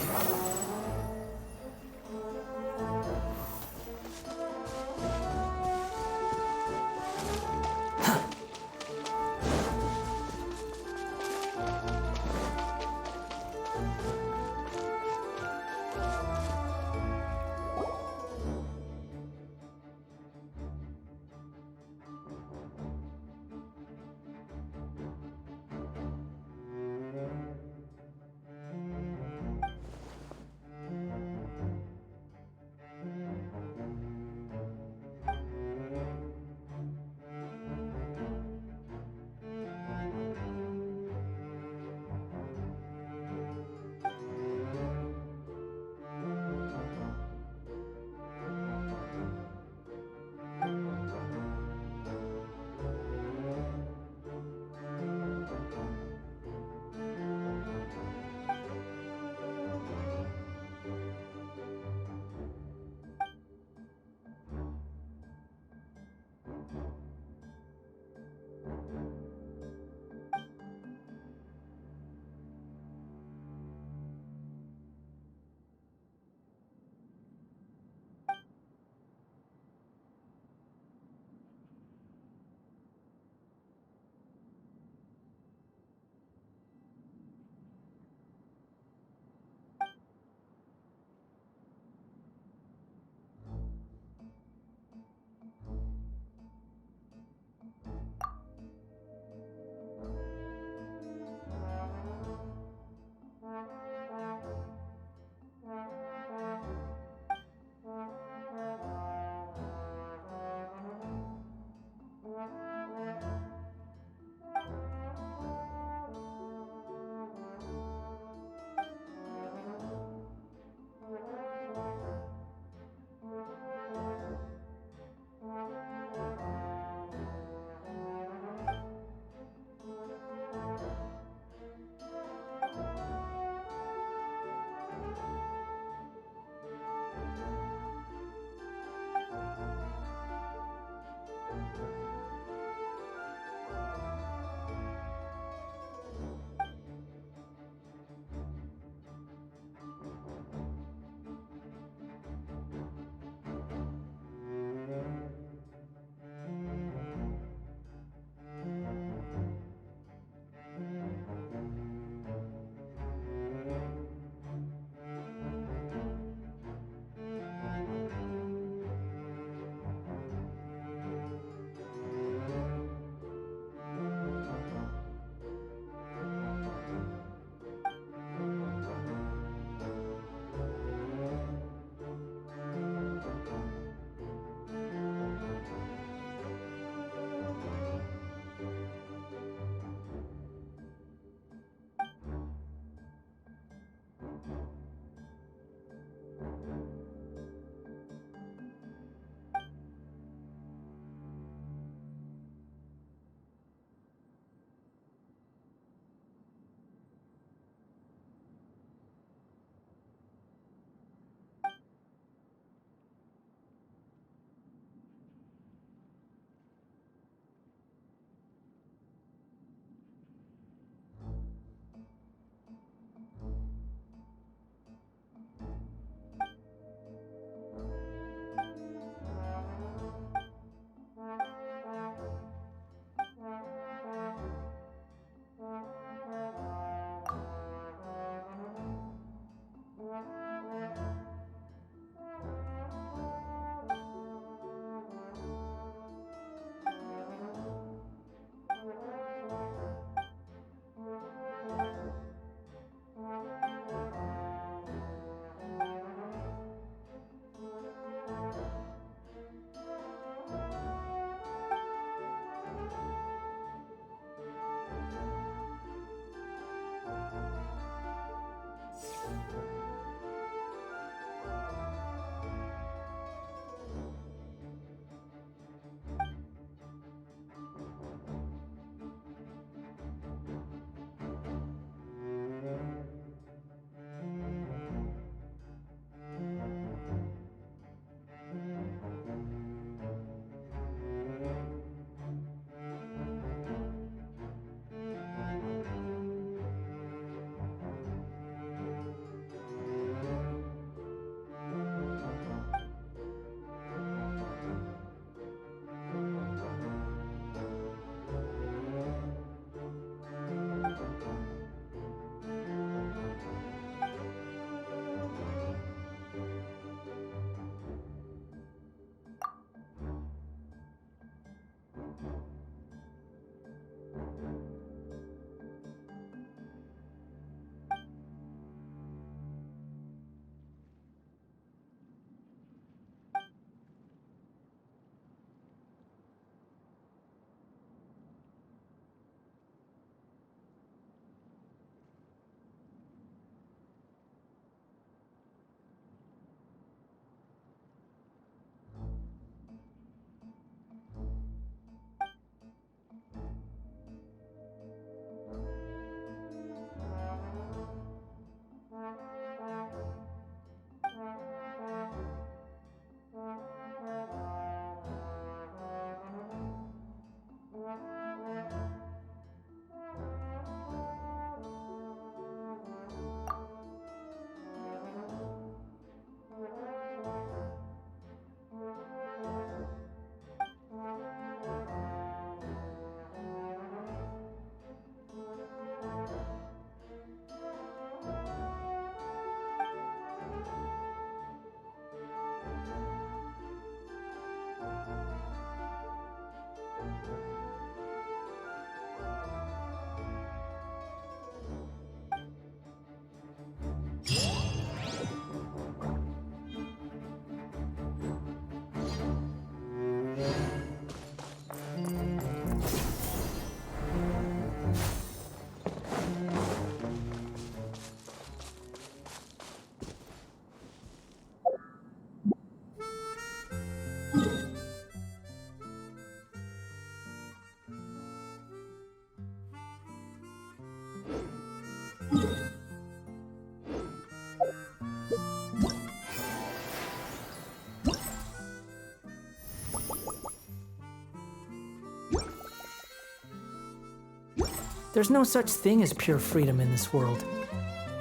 There's no such thing as pure freedom in this world.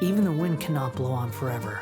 Even the wind cannot blow on forever.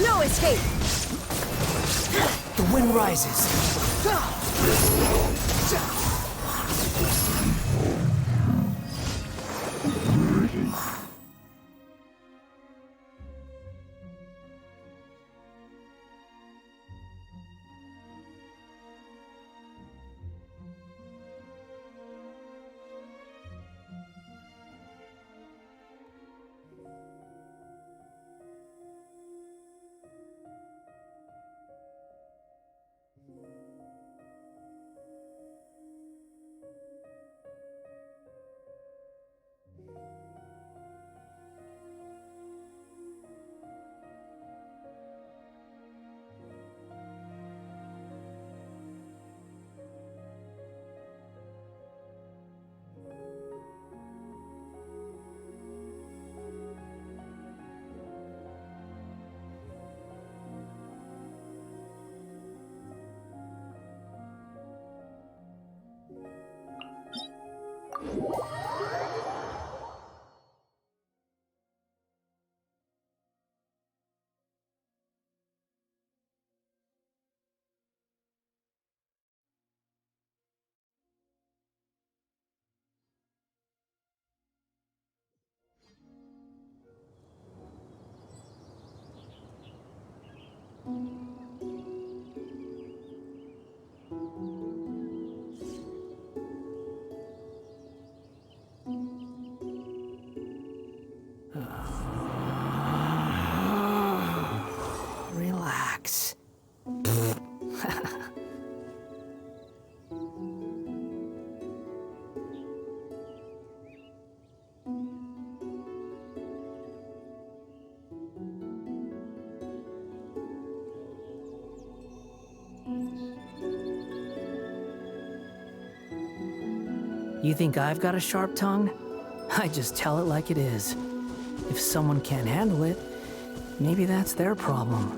No escape!
The wind rises. Relax. You think I've got a sharp tongue? I just tell it like it is. If someone can't handle it, maybe that's their problem.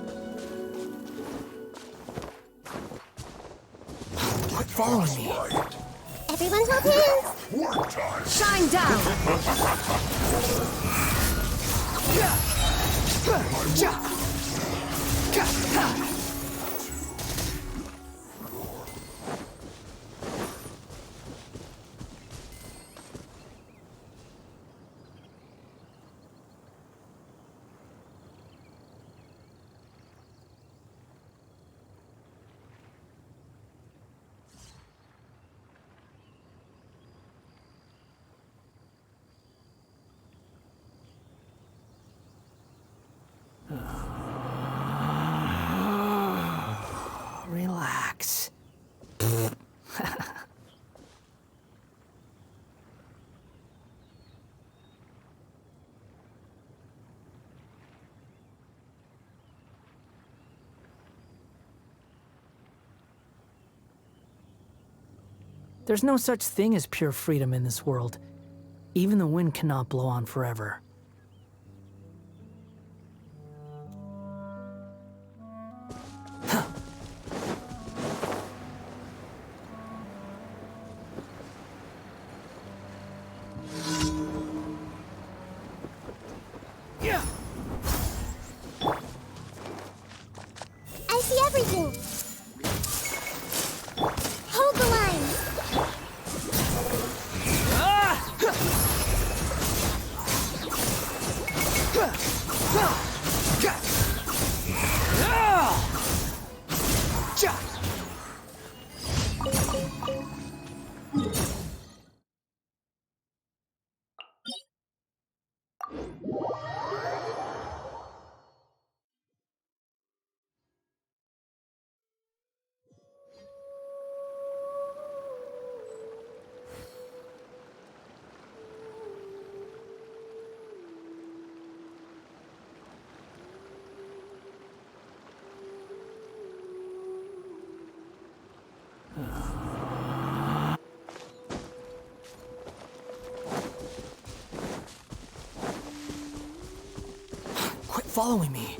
Quit following me.
Everyone hold hands.
Shine down!
There's no such thing as pure freedom in this world. Even the wind cannot blow on forever.
I see everything. Hold the line.
Quit following me.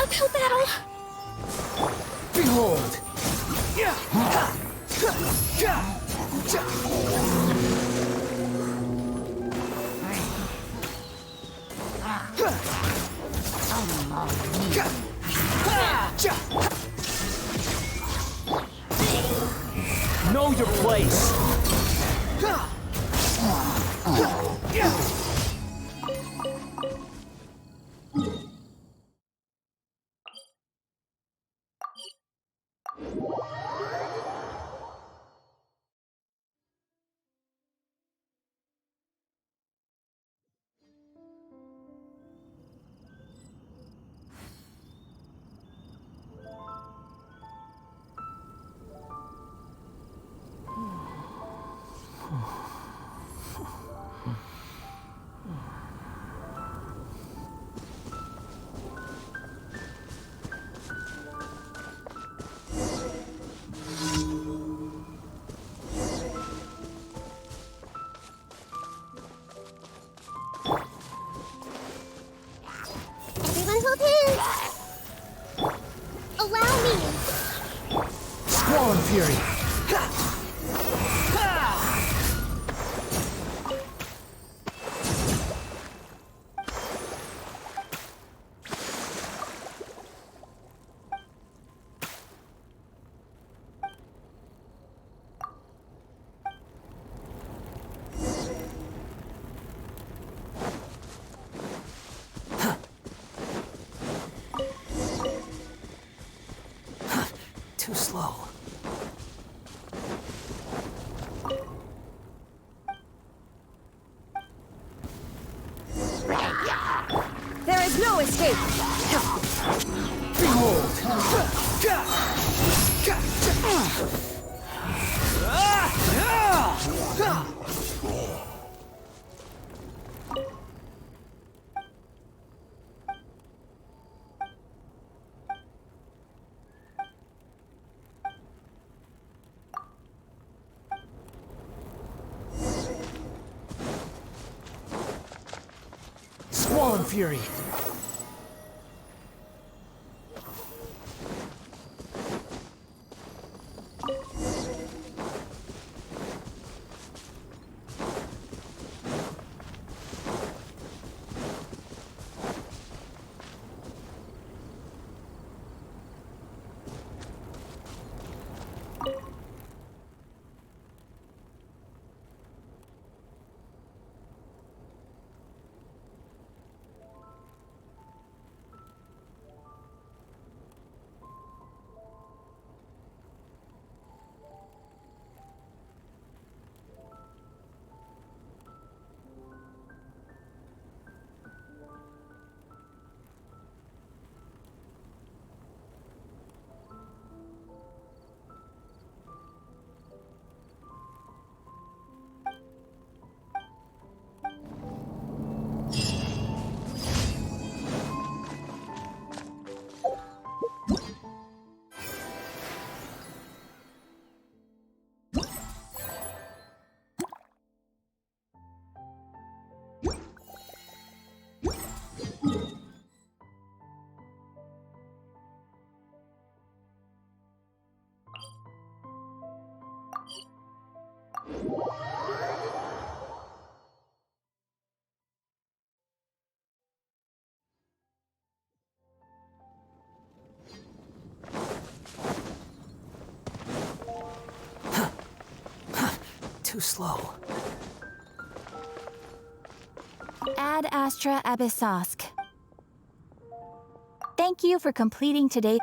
Uphill battle!
Behold! Know your place!
Everyone hold hands. Allow me.
Squall and Fury! Too slow.
There is no escape!
Behold! Squall and Fury! too slow.
Ad Astra Abyssosk. Thank you for completing today.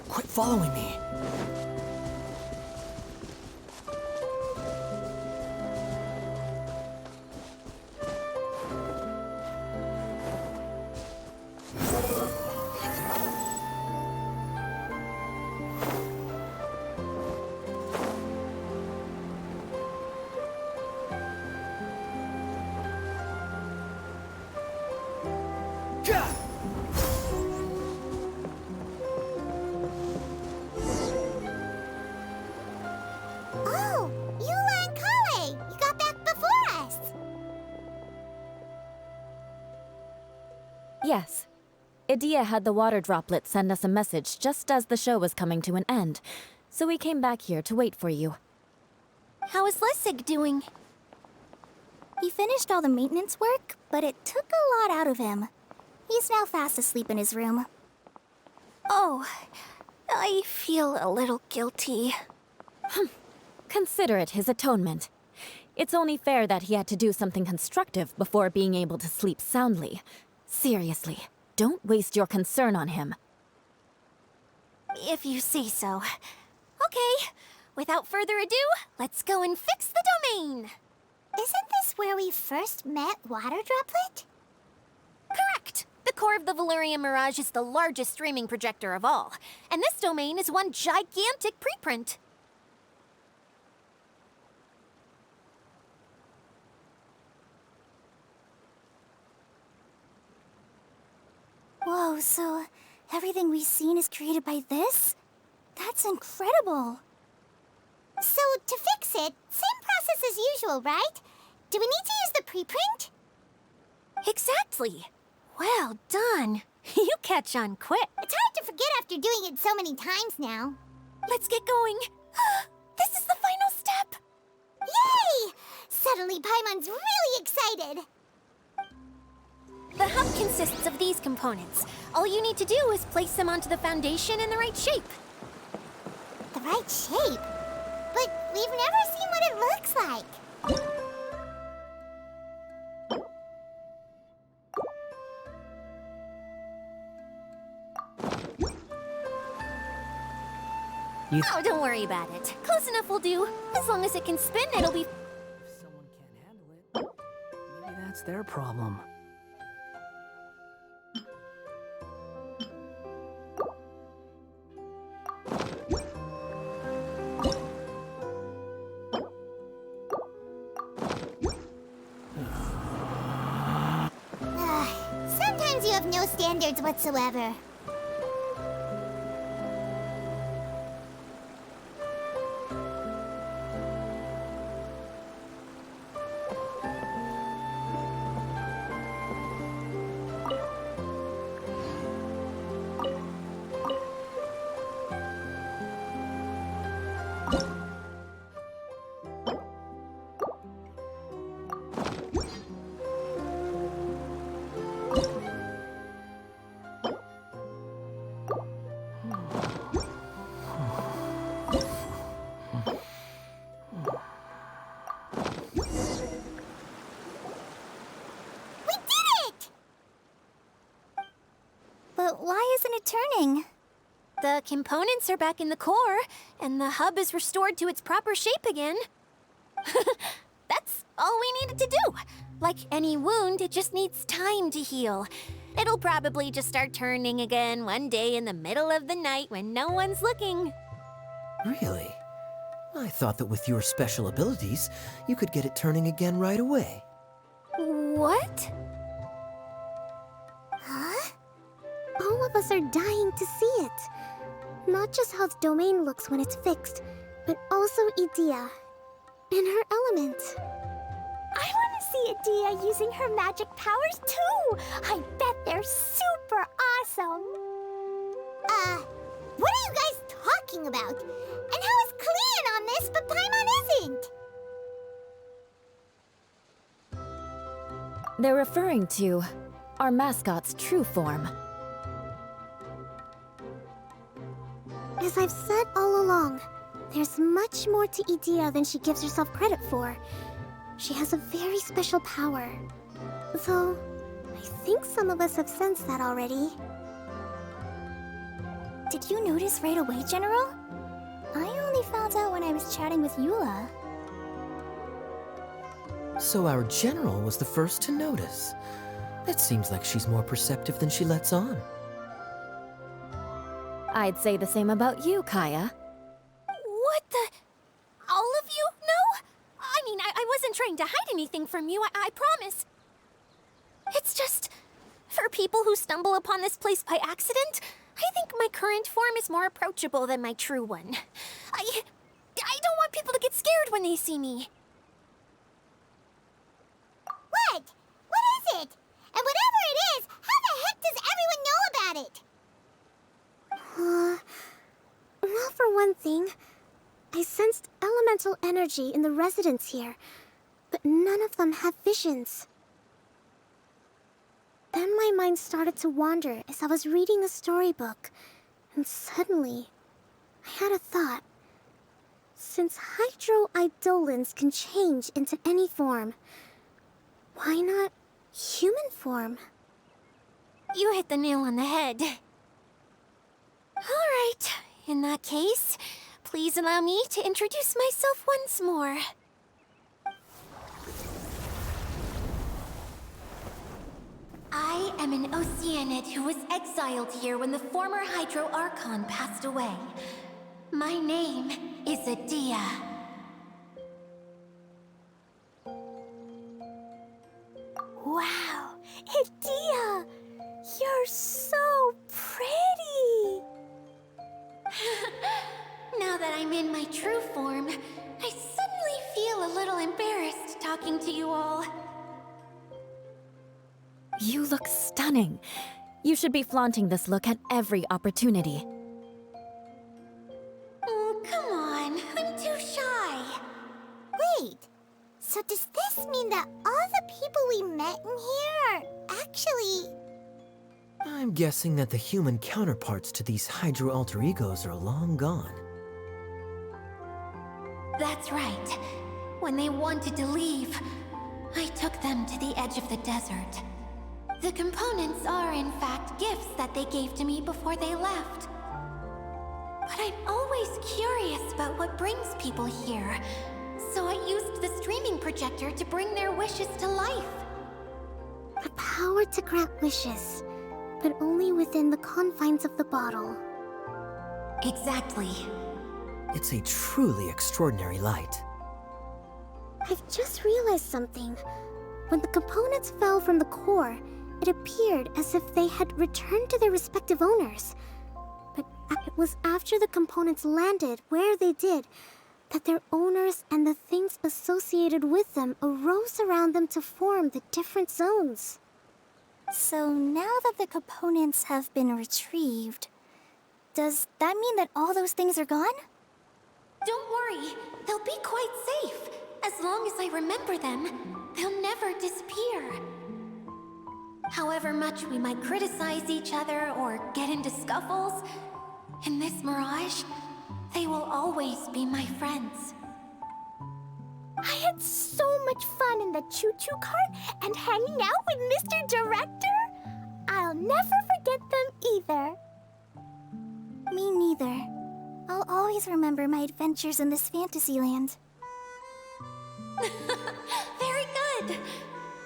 Quit following me.
Oh, Eula and Kale! You got back before us!
Yes. Idia had the water droplet send us a message just as the show was coming to an end, so we came back here to wait for you.
How is Lessig doing?
He finished all the maintenance work, but it took a lot out of him. He's now fast asleep in his room.
Oh, I feel a little guilty.
Consider it his atonement. It's only fair that he had to do something constructive before being able to sleep soundly. Seriously, don't waste your concern on him.
If you say so. Okay, without further ado, let's go and fix the domain!
Isn't this where we first met Water Droplet?
Correct! The core of the Valerian Mirage is the largest streaming projector of all, and this domain is one gigantic preprint.
Whoa, so everything we've seen is created by this? That's incredible.
So, to fix it, same process as usual, right? Do we need to use the preprint?
Exactly! Well done! You catch on quick.
It's hard to forget after doing it so many times now.
Let's get going. This is the final step!
Yay! Suddenly Paimon's really excited.
The hub consists of these components. All you need to do is place them onto the foundation in the right shape.
The right shape? But we've never seen what it looks like.
Oh, don't worry about it. Close enough will do. As long as it can spin, it'll be...
If someone can't handle it, maybe that's their problem.
no standards whatsoever.
But why isn't it turning?
The components are back in the core, and the hub is restored to its proper shape again. That's all we needed to do. Like any wound, it just needs time to heal. It'll probably just start turning again one day in the middle of the night when no one's looking.
Really? I thought that with your special abilities, you could get it turning again right away.
What?
Huh? All of us are dying to see it. Not just how the domain looks when it's fixed, but also Edea. In her element.
I want to see Edea using her magic powers too! I bet they're super awesome!
What are you guys talking about? And how is Kleon on this, but Paimon isn't?
They're referring to our mascot's true form.
As I've said all along, there's much more to Edea than she gives herself credit for. She has a very special power. Though, I think some of us have sensed that already.
Did you notice right away, General? I only found out when I was chatting with Eula.
So our general was the first to notice. It seems like she's more perceptive than she lets on.
I'd say the same about you, Kaya.
What the? All of you? No? I mean, I wasn't trying to hide anything from you, I promise. It's just, for people who stumble upon this place by accident, I think my current form is more approachable than my true one. I don't want people to get scared when they see me.
What? What is it? And whatever it is, how the heck does everyone know about it? Well, for one thing, I sensed elemental energy in the residents here, but none of them have visions. Then my mind started to wander as I was reading a storybook, and suddenly, I had a thought. Since hydro-eidolons can change into any form, why not human form?
You hit the nail on the head. All right, in that case, please allow me to introduce myself once more. I am an Oceanid who was exiled here when the former Hydro Archon passed away. My name is Edea.
Wow, Edea! You're so pretty!
Now that I'm in my true form, I suddenly feel a little embarrassed talking to you all.
You look stunning. You should be flaunting this look at every opportunity.
Oh, come on. I'm too shy.
Wait, so does this mean that all the people we met in here are actually...
I'm guessing that the human counterparts to these Hydro alter egos are long gone.
That's right. When they wanted to leave, I took them to the edge of the desert. The components are, in fact, gifts that they gave to me before they left. But I'm always curious about what brings people here, so I used the streaming projector to bring their wishes to life.
The power to grant wishes, but only within the confines of the bottle.
Exactly.
It's a truly extraordinary light.
I've just realized something. When the components fell from the core, it appeared as if they had returned to their respective owners. But it was after the components landed where they did that their owners and the things associated with them arose around them to form the different zones.
So now that the components have been retrieved, does that mean that all those things are gone?
Don't worry, they'll be quite safe. As long as I remember them, they'll never disappear. However much we might criticize each other or get into scuffles, in this mirage, they will always be my friends.
I had so much fun in the choo-choo cart and hanging out with Mr. Director. I'll never forget them either.
Me neither. I'll always remember my adventures in this fantasy land.
Very good.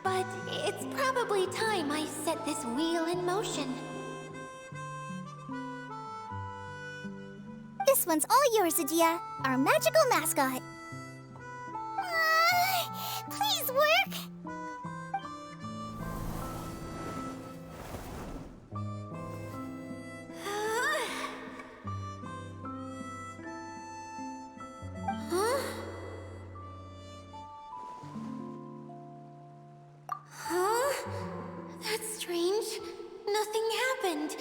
But it's probably time I set this wheel in motion.
This one's all yours, Adia, our magical mascot. Please work!
Huh? Huh? That's strange. Nothing happened.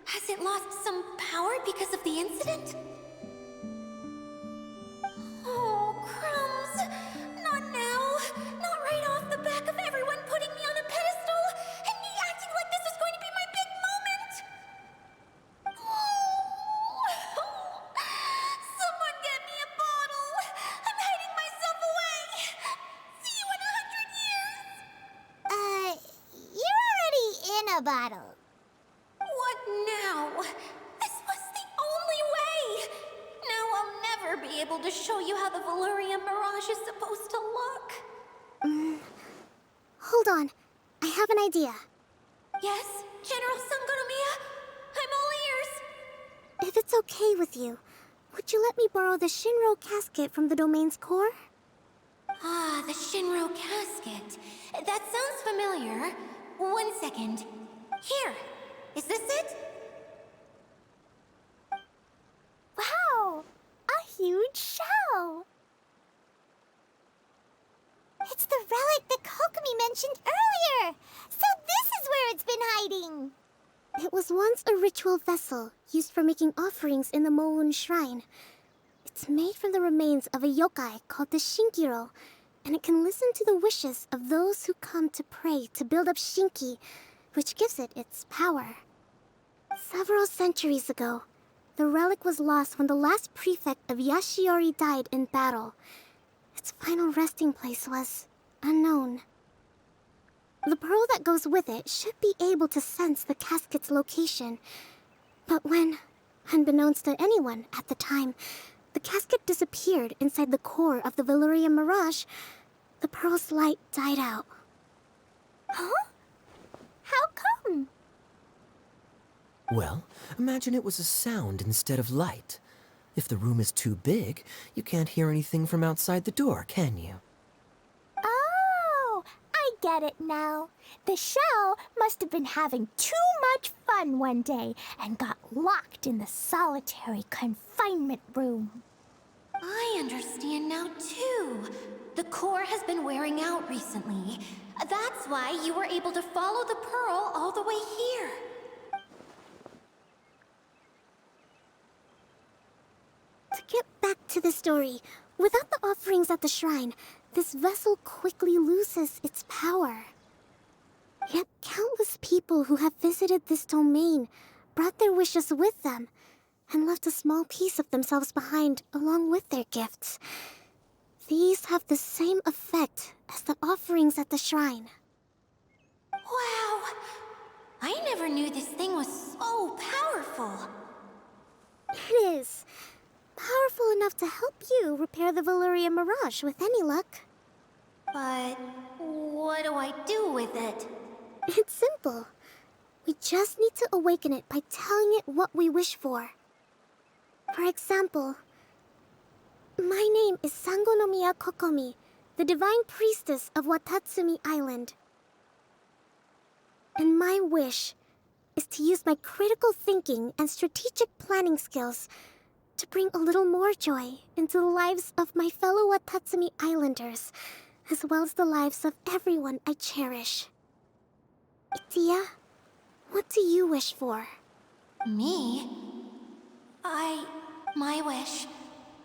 Has it lost some power because of the incident? Oh, crumbs! Not now! Not right off the back of everyone putting me on a pedestal and me acting like this is going to be my big moment! Someone get me a bottle! I'm hiding myself away! See you in 100 years!
You're already in a bottle.
What now? This was the only way! Now I'll never be able to show you how the Valurian Mirage is supposed to look.
Hold on. I have an idea.
Yes, General Sangonomiya? I'm all ears!
If it's okay with you, would you let me borrow the Shinro casket from the domain's core?
Ah, the Shinro casket. That sounds familiar. 1 second. Here, is this it?
Wow! A huge shell!
It's the relic that Kokomi mentioned earlier! So this is where it's been hiding!
It was once a ritual vessel used for making offerings in the Moun Shrine. It's made from the remains of a yokai called the Shinkiro, and it can listen to the wishes of those who come to pray to build up Shinki, which gives it its power. Several centuries ago, the relic was lost when the last prefect of Yashiori died in battle. Its final resting place was unknown. The pearl that goes with it should be able to sense the casket's location. But when, unbeknownst to anyone at the time, the casket disappeared inside the core of the Valurian Mirage, the pearl's light died out.
Huh? How come?
Well, imagine it was a sound instead of light. If the room is too big, you can't hear anything from outside the door, can you?
Oh, I get it now. The shell must have been having too much fun one day and got locked in the solitary confinement room.
I understand now, too. The core has been wearing out recently. That's why you were able to follow the pearl all the way here.
To get back to the story, without the offerings at the shrine, this vessel quickly loses its power. Yet countless people who have visited this domain brought their wishes with them and left a small piece of themselves behind along with their gifts. These have the same effect as the offerings at the shrine.
Wow! I never knew this thing was so powerful.
It is. Powerful enough to help you repair the Valurian Mirage with any luck.
But what do I do with it?
It's simple. We just need to awaken it by telling it what we wish for. For example, my name is Sangonomiya Kokomi, the divine priestess of Watatsumi Island. And my wish is to use my critical thinking and strategic planning skills to bring a little more joy into the lives of my fellow Watatsumi Islanders, as well as the lives of everyone I cherish. Itia, what do you wish for?
Me? My wish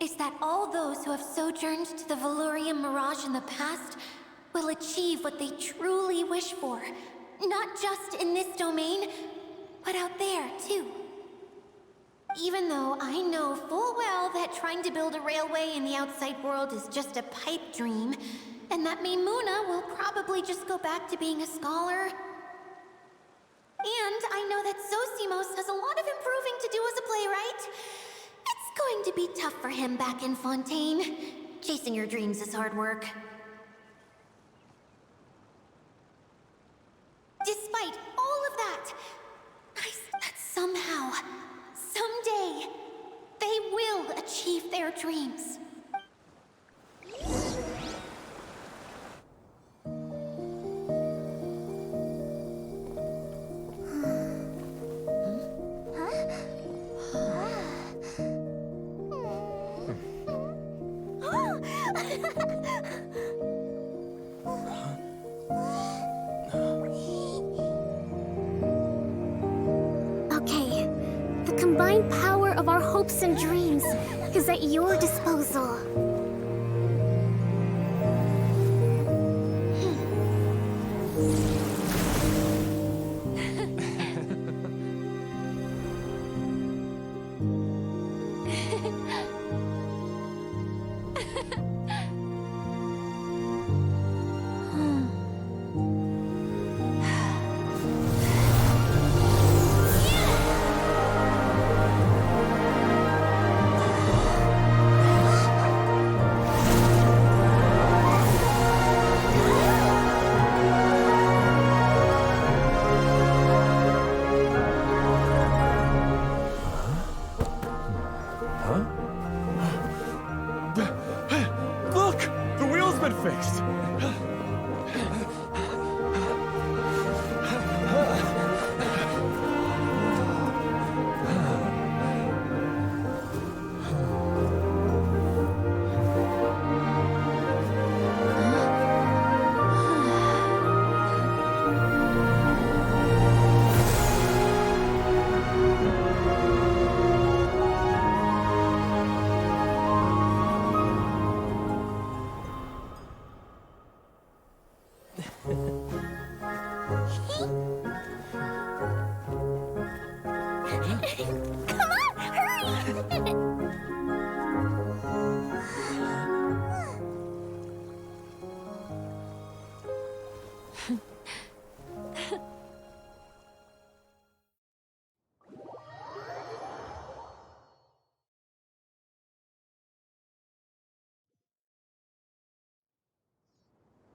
is that all those who have sojourned to the Valurian Mirage in the past will achieve what they truly wish for. Not just in this domain, but out there, too. Even though I know full well that trying to build a railway in the outside world is just a pipe dream, and that Maimuna will probably just go back to being a scholar. And I know that Zosimos has a lot of improving to do as a playwright. It's going to be tough for him back in Fontaine. Chasing your dreams is hard work. Despite all of that, I said that somehow, someday, they will achieve their dreams.
Okay, the combined power of our hopes and dreams is at your disposal.
Look! The wheel's been fixed!
Come on, hurry!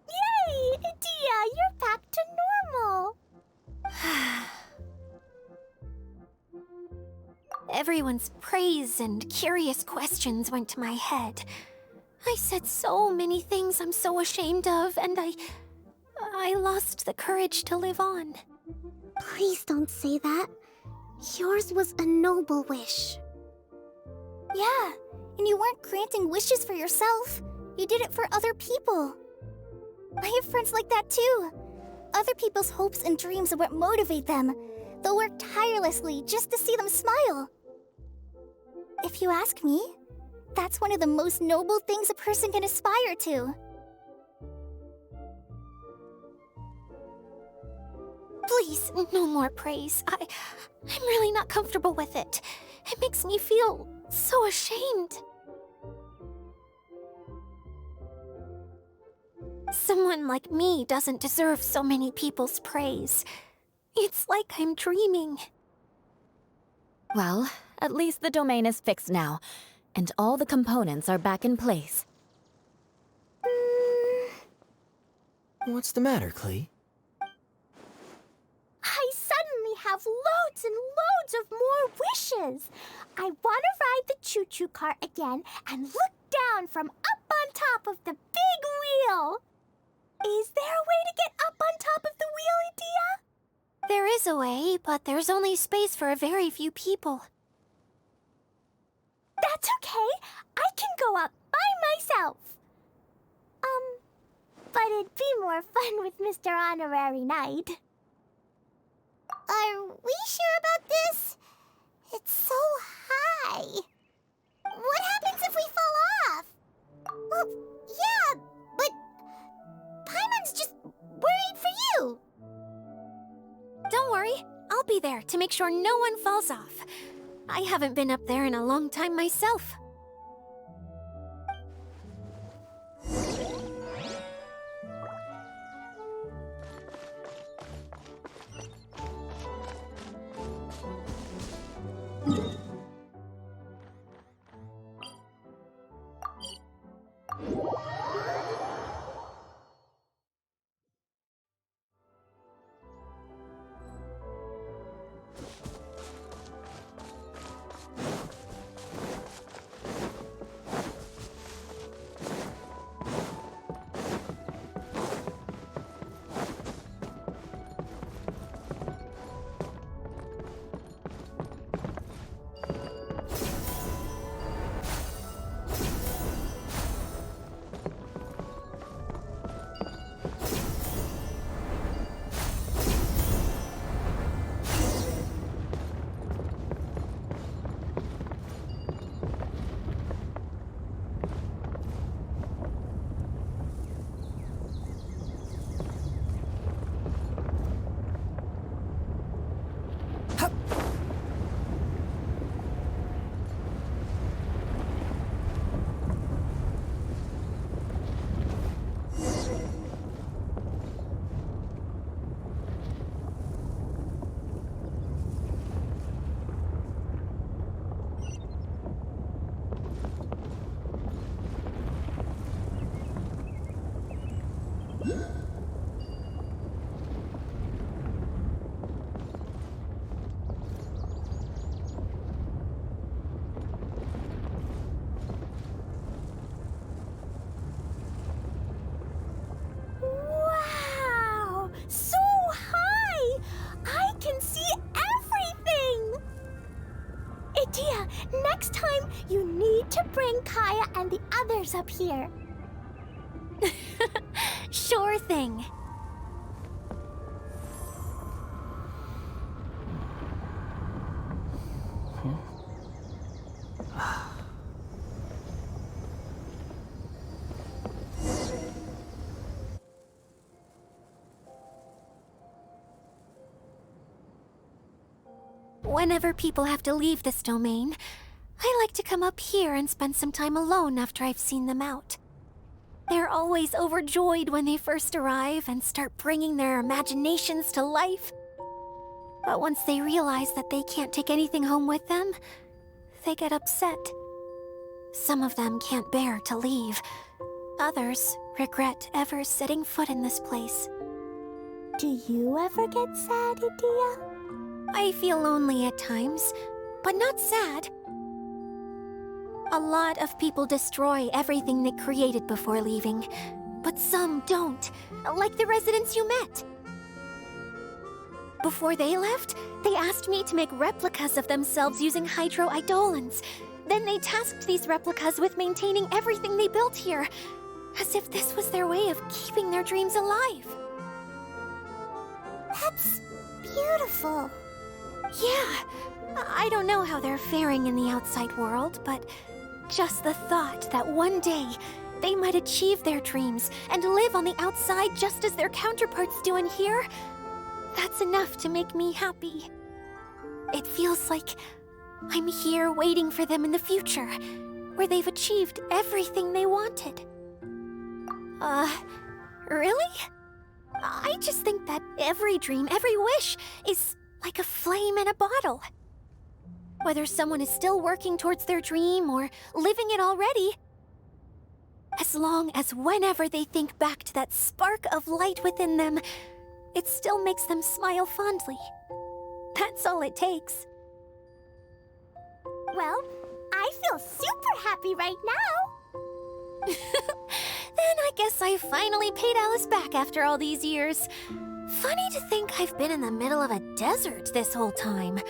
Yay! Itia, you're back to normal!
Everyone's praise and curious questions went to my head. I said so many things I'm so ashamed of, and I lost the courage to live on.
Please don't say that. Yours was a noble wish.
Yeah, and you weren't granting wishes for yourself. You did it for other people. I have friends like that too. Other people's hopes and dreams are what motivate them. They'll work tirelessly just to see them smile. If you ask me, that's one of the most noble things a person can aspire to.
Please, no more praise. I'm really not comfortable with it. It makes me feel so ashamed. Someone like me doesn't deserve so many people's praise. It's like I'm dreaming.
Well, at least the domain is fixed now, and all the components are back in place.
What's the matter, Klee?
I suddenly have loads and loads of more wishes. I want to ride the choo-choo cart again and look down from up on top of the big wheel. Is there a way to get up on top of the wheel, Idia?
There is a way, but there's only space for a very few people.
That's okay. I can go up by myself. But it'd be more fun with Mr. Honorary Knight. Are we sure about this? It's so high. What happens if we fall off? Well, yeah, but Paimon's just worried for you.
Don't worry, I'll be there to make sure no one falls off. I haven't been up there in a long time myself.
Wow! So high! I can see everything! Idia, next time you need to bring Kaya and the others up here.
Sure thing. Whenever people have to leave this domain, I like to come up here and spend some time alone after I've seen them out. They're always overjoyed when they first arrive and start bringing their imaginations to life. But once they realize that they can't take anything home with them, they get upset. Some of them can't bear to leave. Others regret ever setting foot in this place.
Do you ever get sad, Idia?
I feel lonely at times, but not sad. A lot of people destroy everything they created before leaving, but some don't, like the residents you met. Before they left, they asked me to make replicas of themselves using hydro-eidolons. Then they tasked these replicas with maintaining everything they built here, as if this was their way of keeping their dreams alive.
That's beautiful.
Yeah, I don't know how they're faring in the outside world, but just the thought that one day they might achieve their dreams and live on the outside just as their counterparts do in here, that's enough to make me happy. It feels like I'm here waiting for them in the future, where they've achieved everything they wanted. Really? I just think that every dream, every wish is like a flame in a bottle. Whether someone is still working towards their dream or living it already, as long as whenever they think back to that spark of light within them, it still makes them smile fondly. That's all it takes.
Well, I feel super happy right now.
Then I guess I finally paid Alice back after all these years. Funny to think I've been in the middle of a desert this whole time.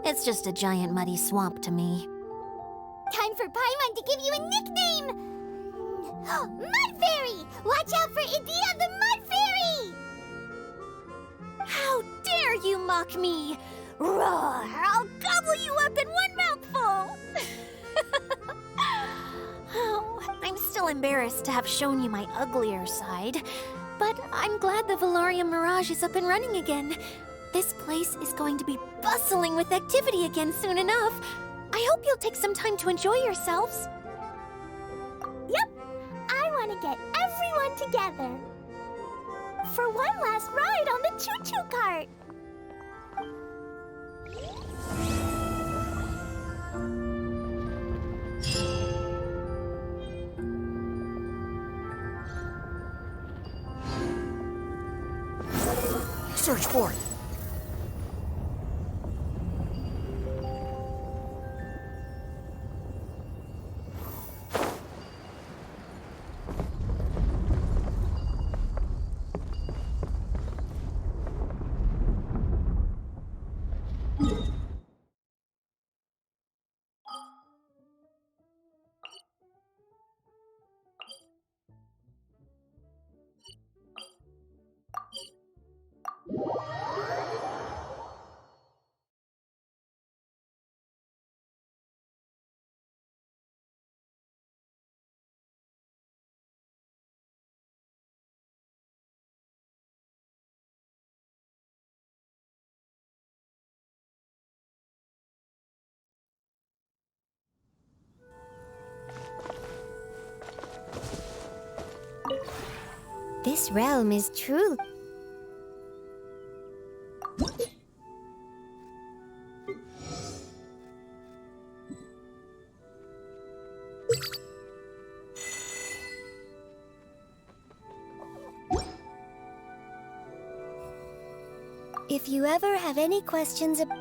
It's just a giant muddy swamp to me.
Time for Paimon to give you a nickname! Mud Fairy! Watch out for Idia the Mud Fairy!
How dare you mock me! Roar! I'll gobble you up in one mouthful! Oh, I'm still embarrassed to have shown you my uglier side, but I'm glad the Valorium Mirage is up and running again. This place is going to be bustling with activity again soon enough. I hope you'll take some time to enjoy yourselves.
Yep, I want to get everyone together. For one last ride on the choo-choo cart.
Search for it.
This realm is true. If you ever have any questions about...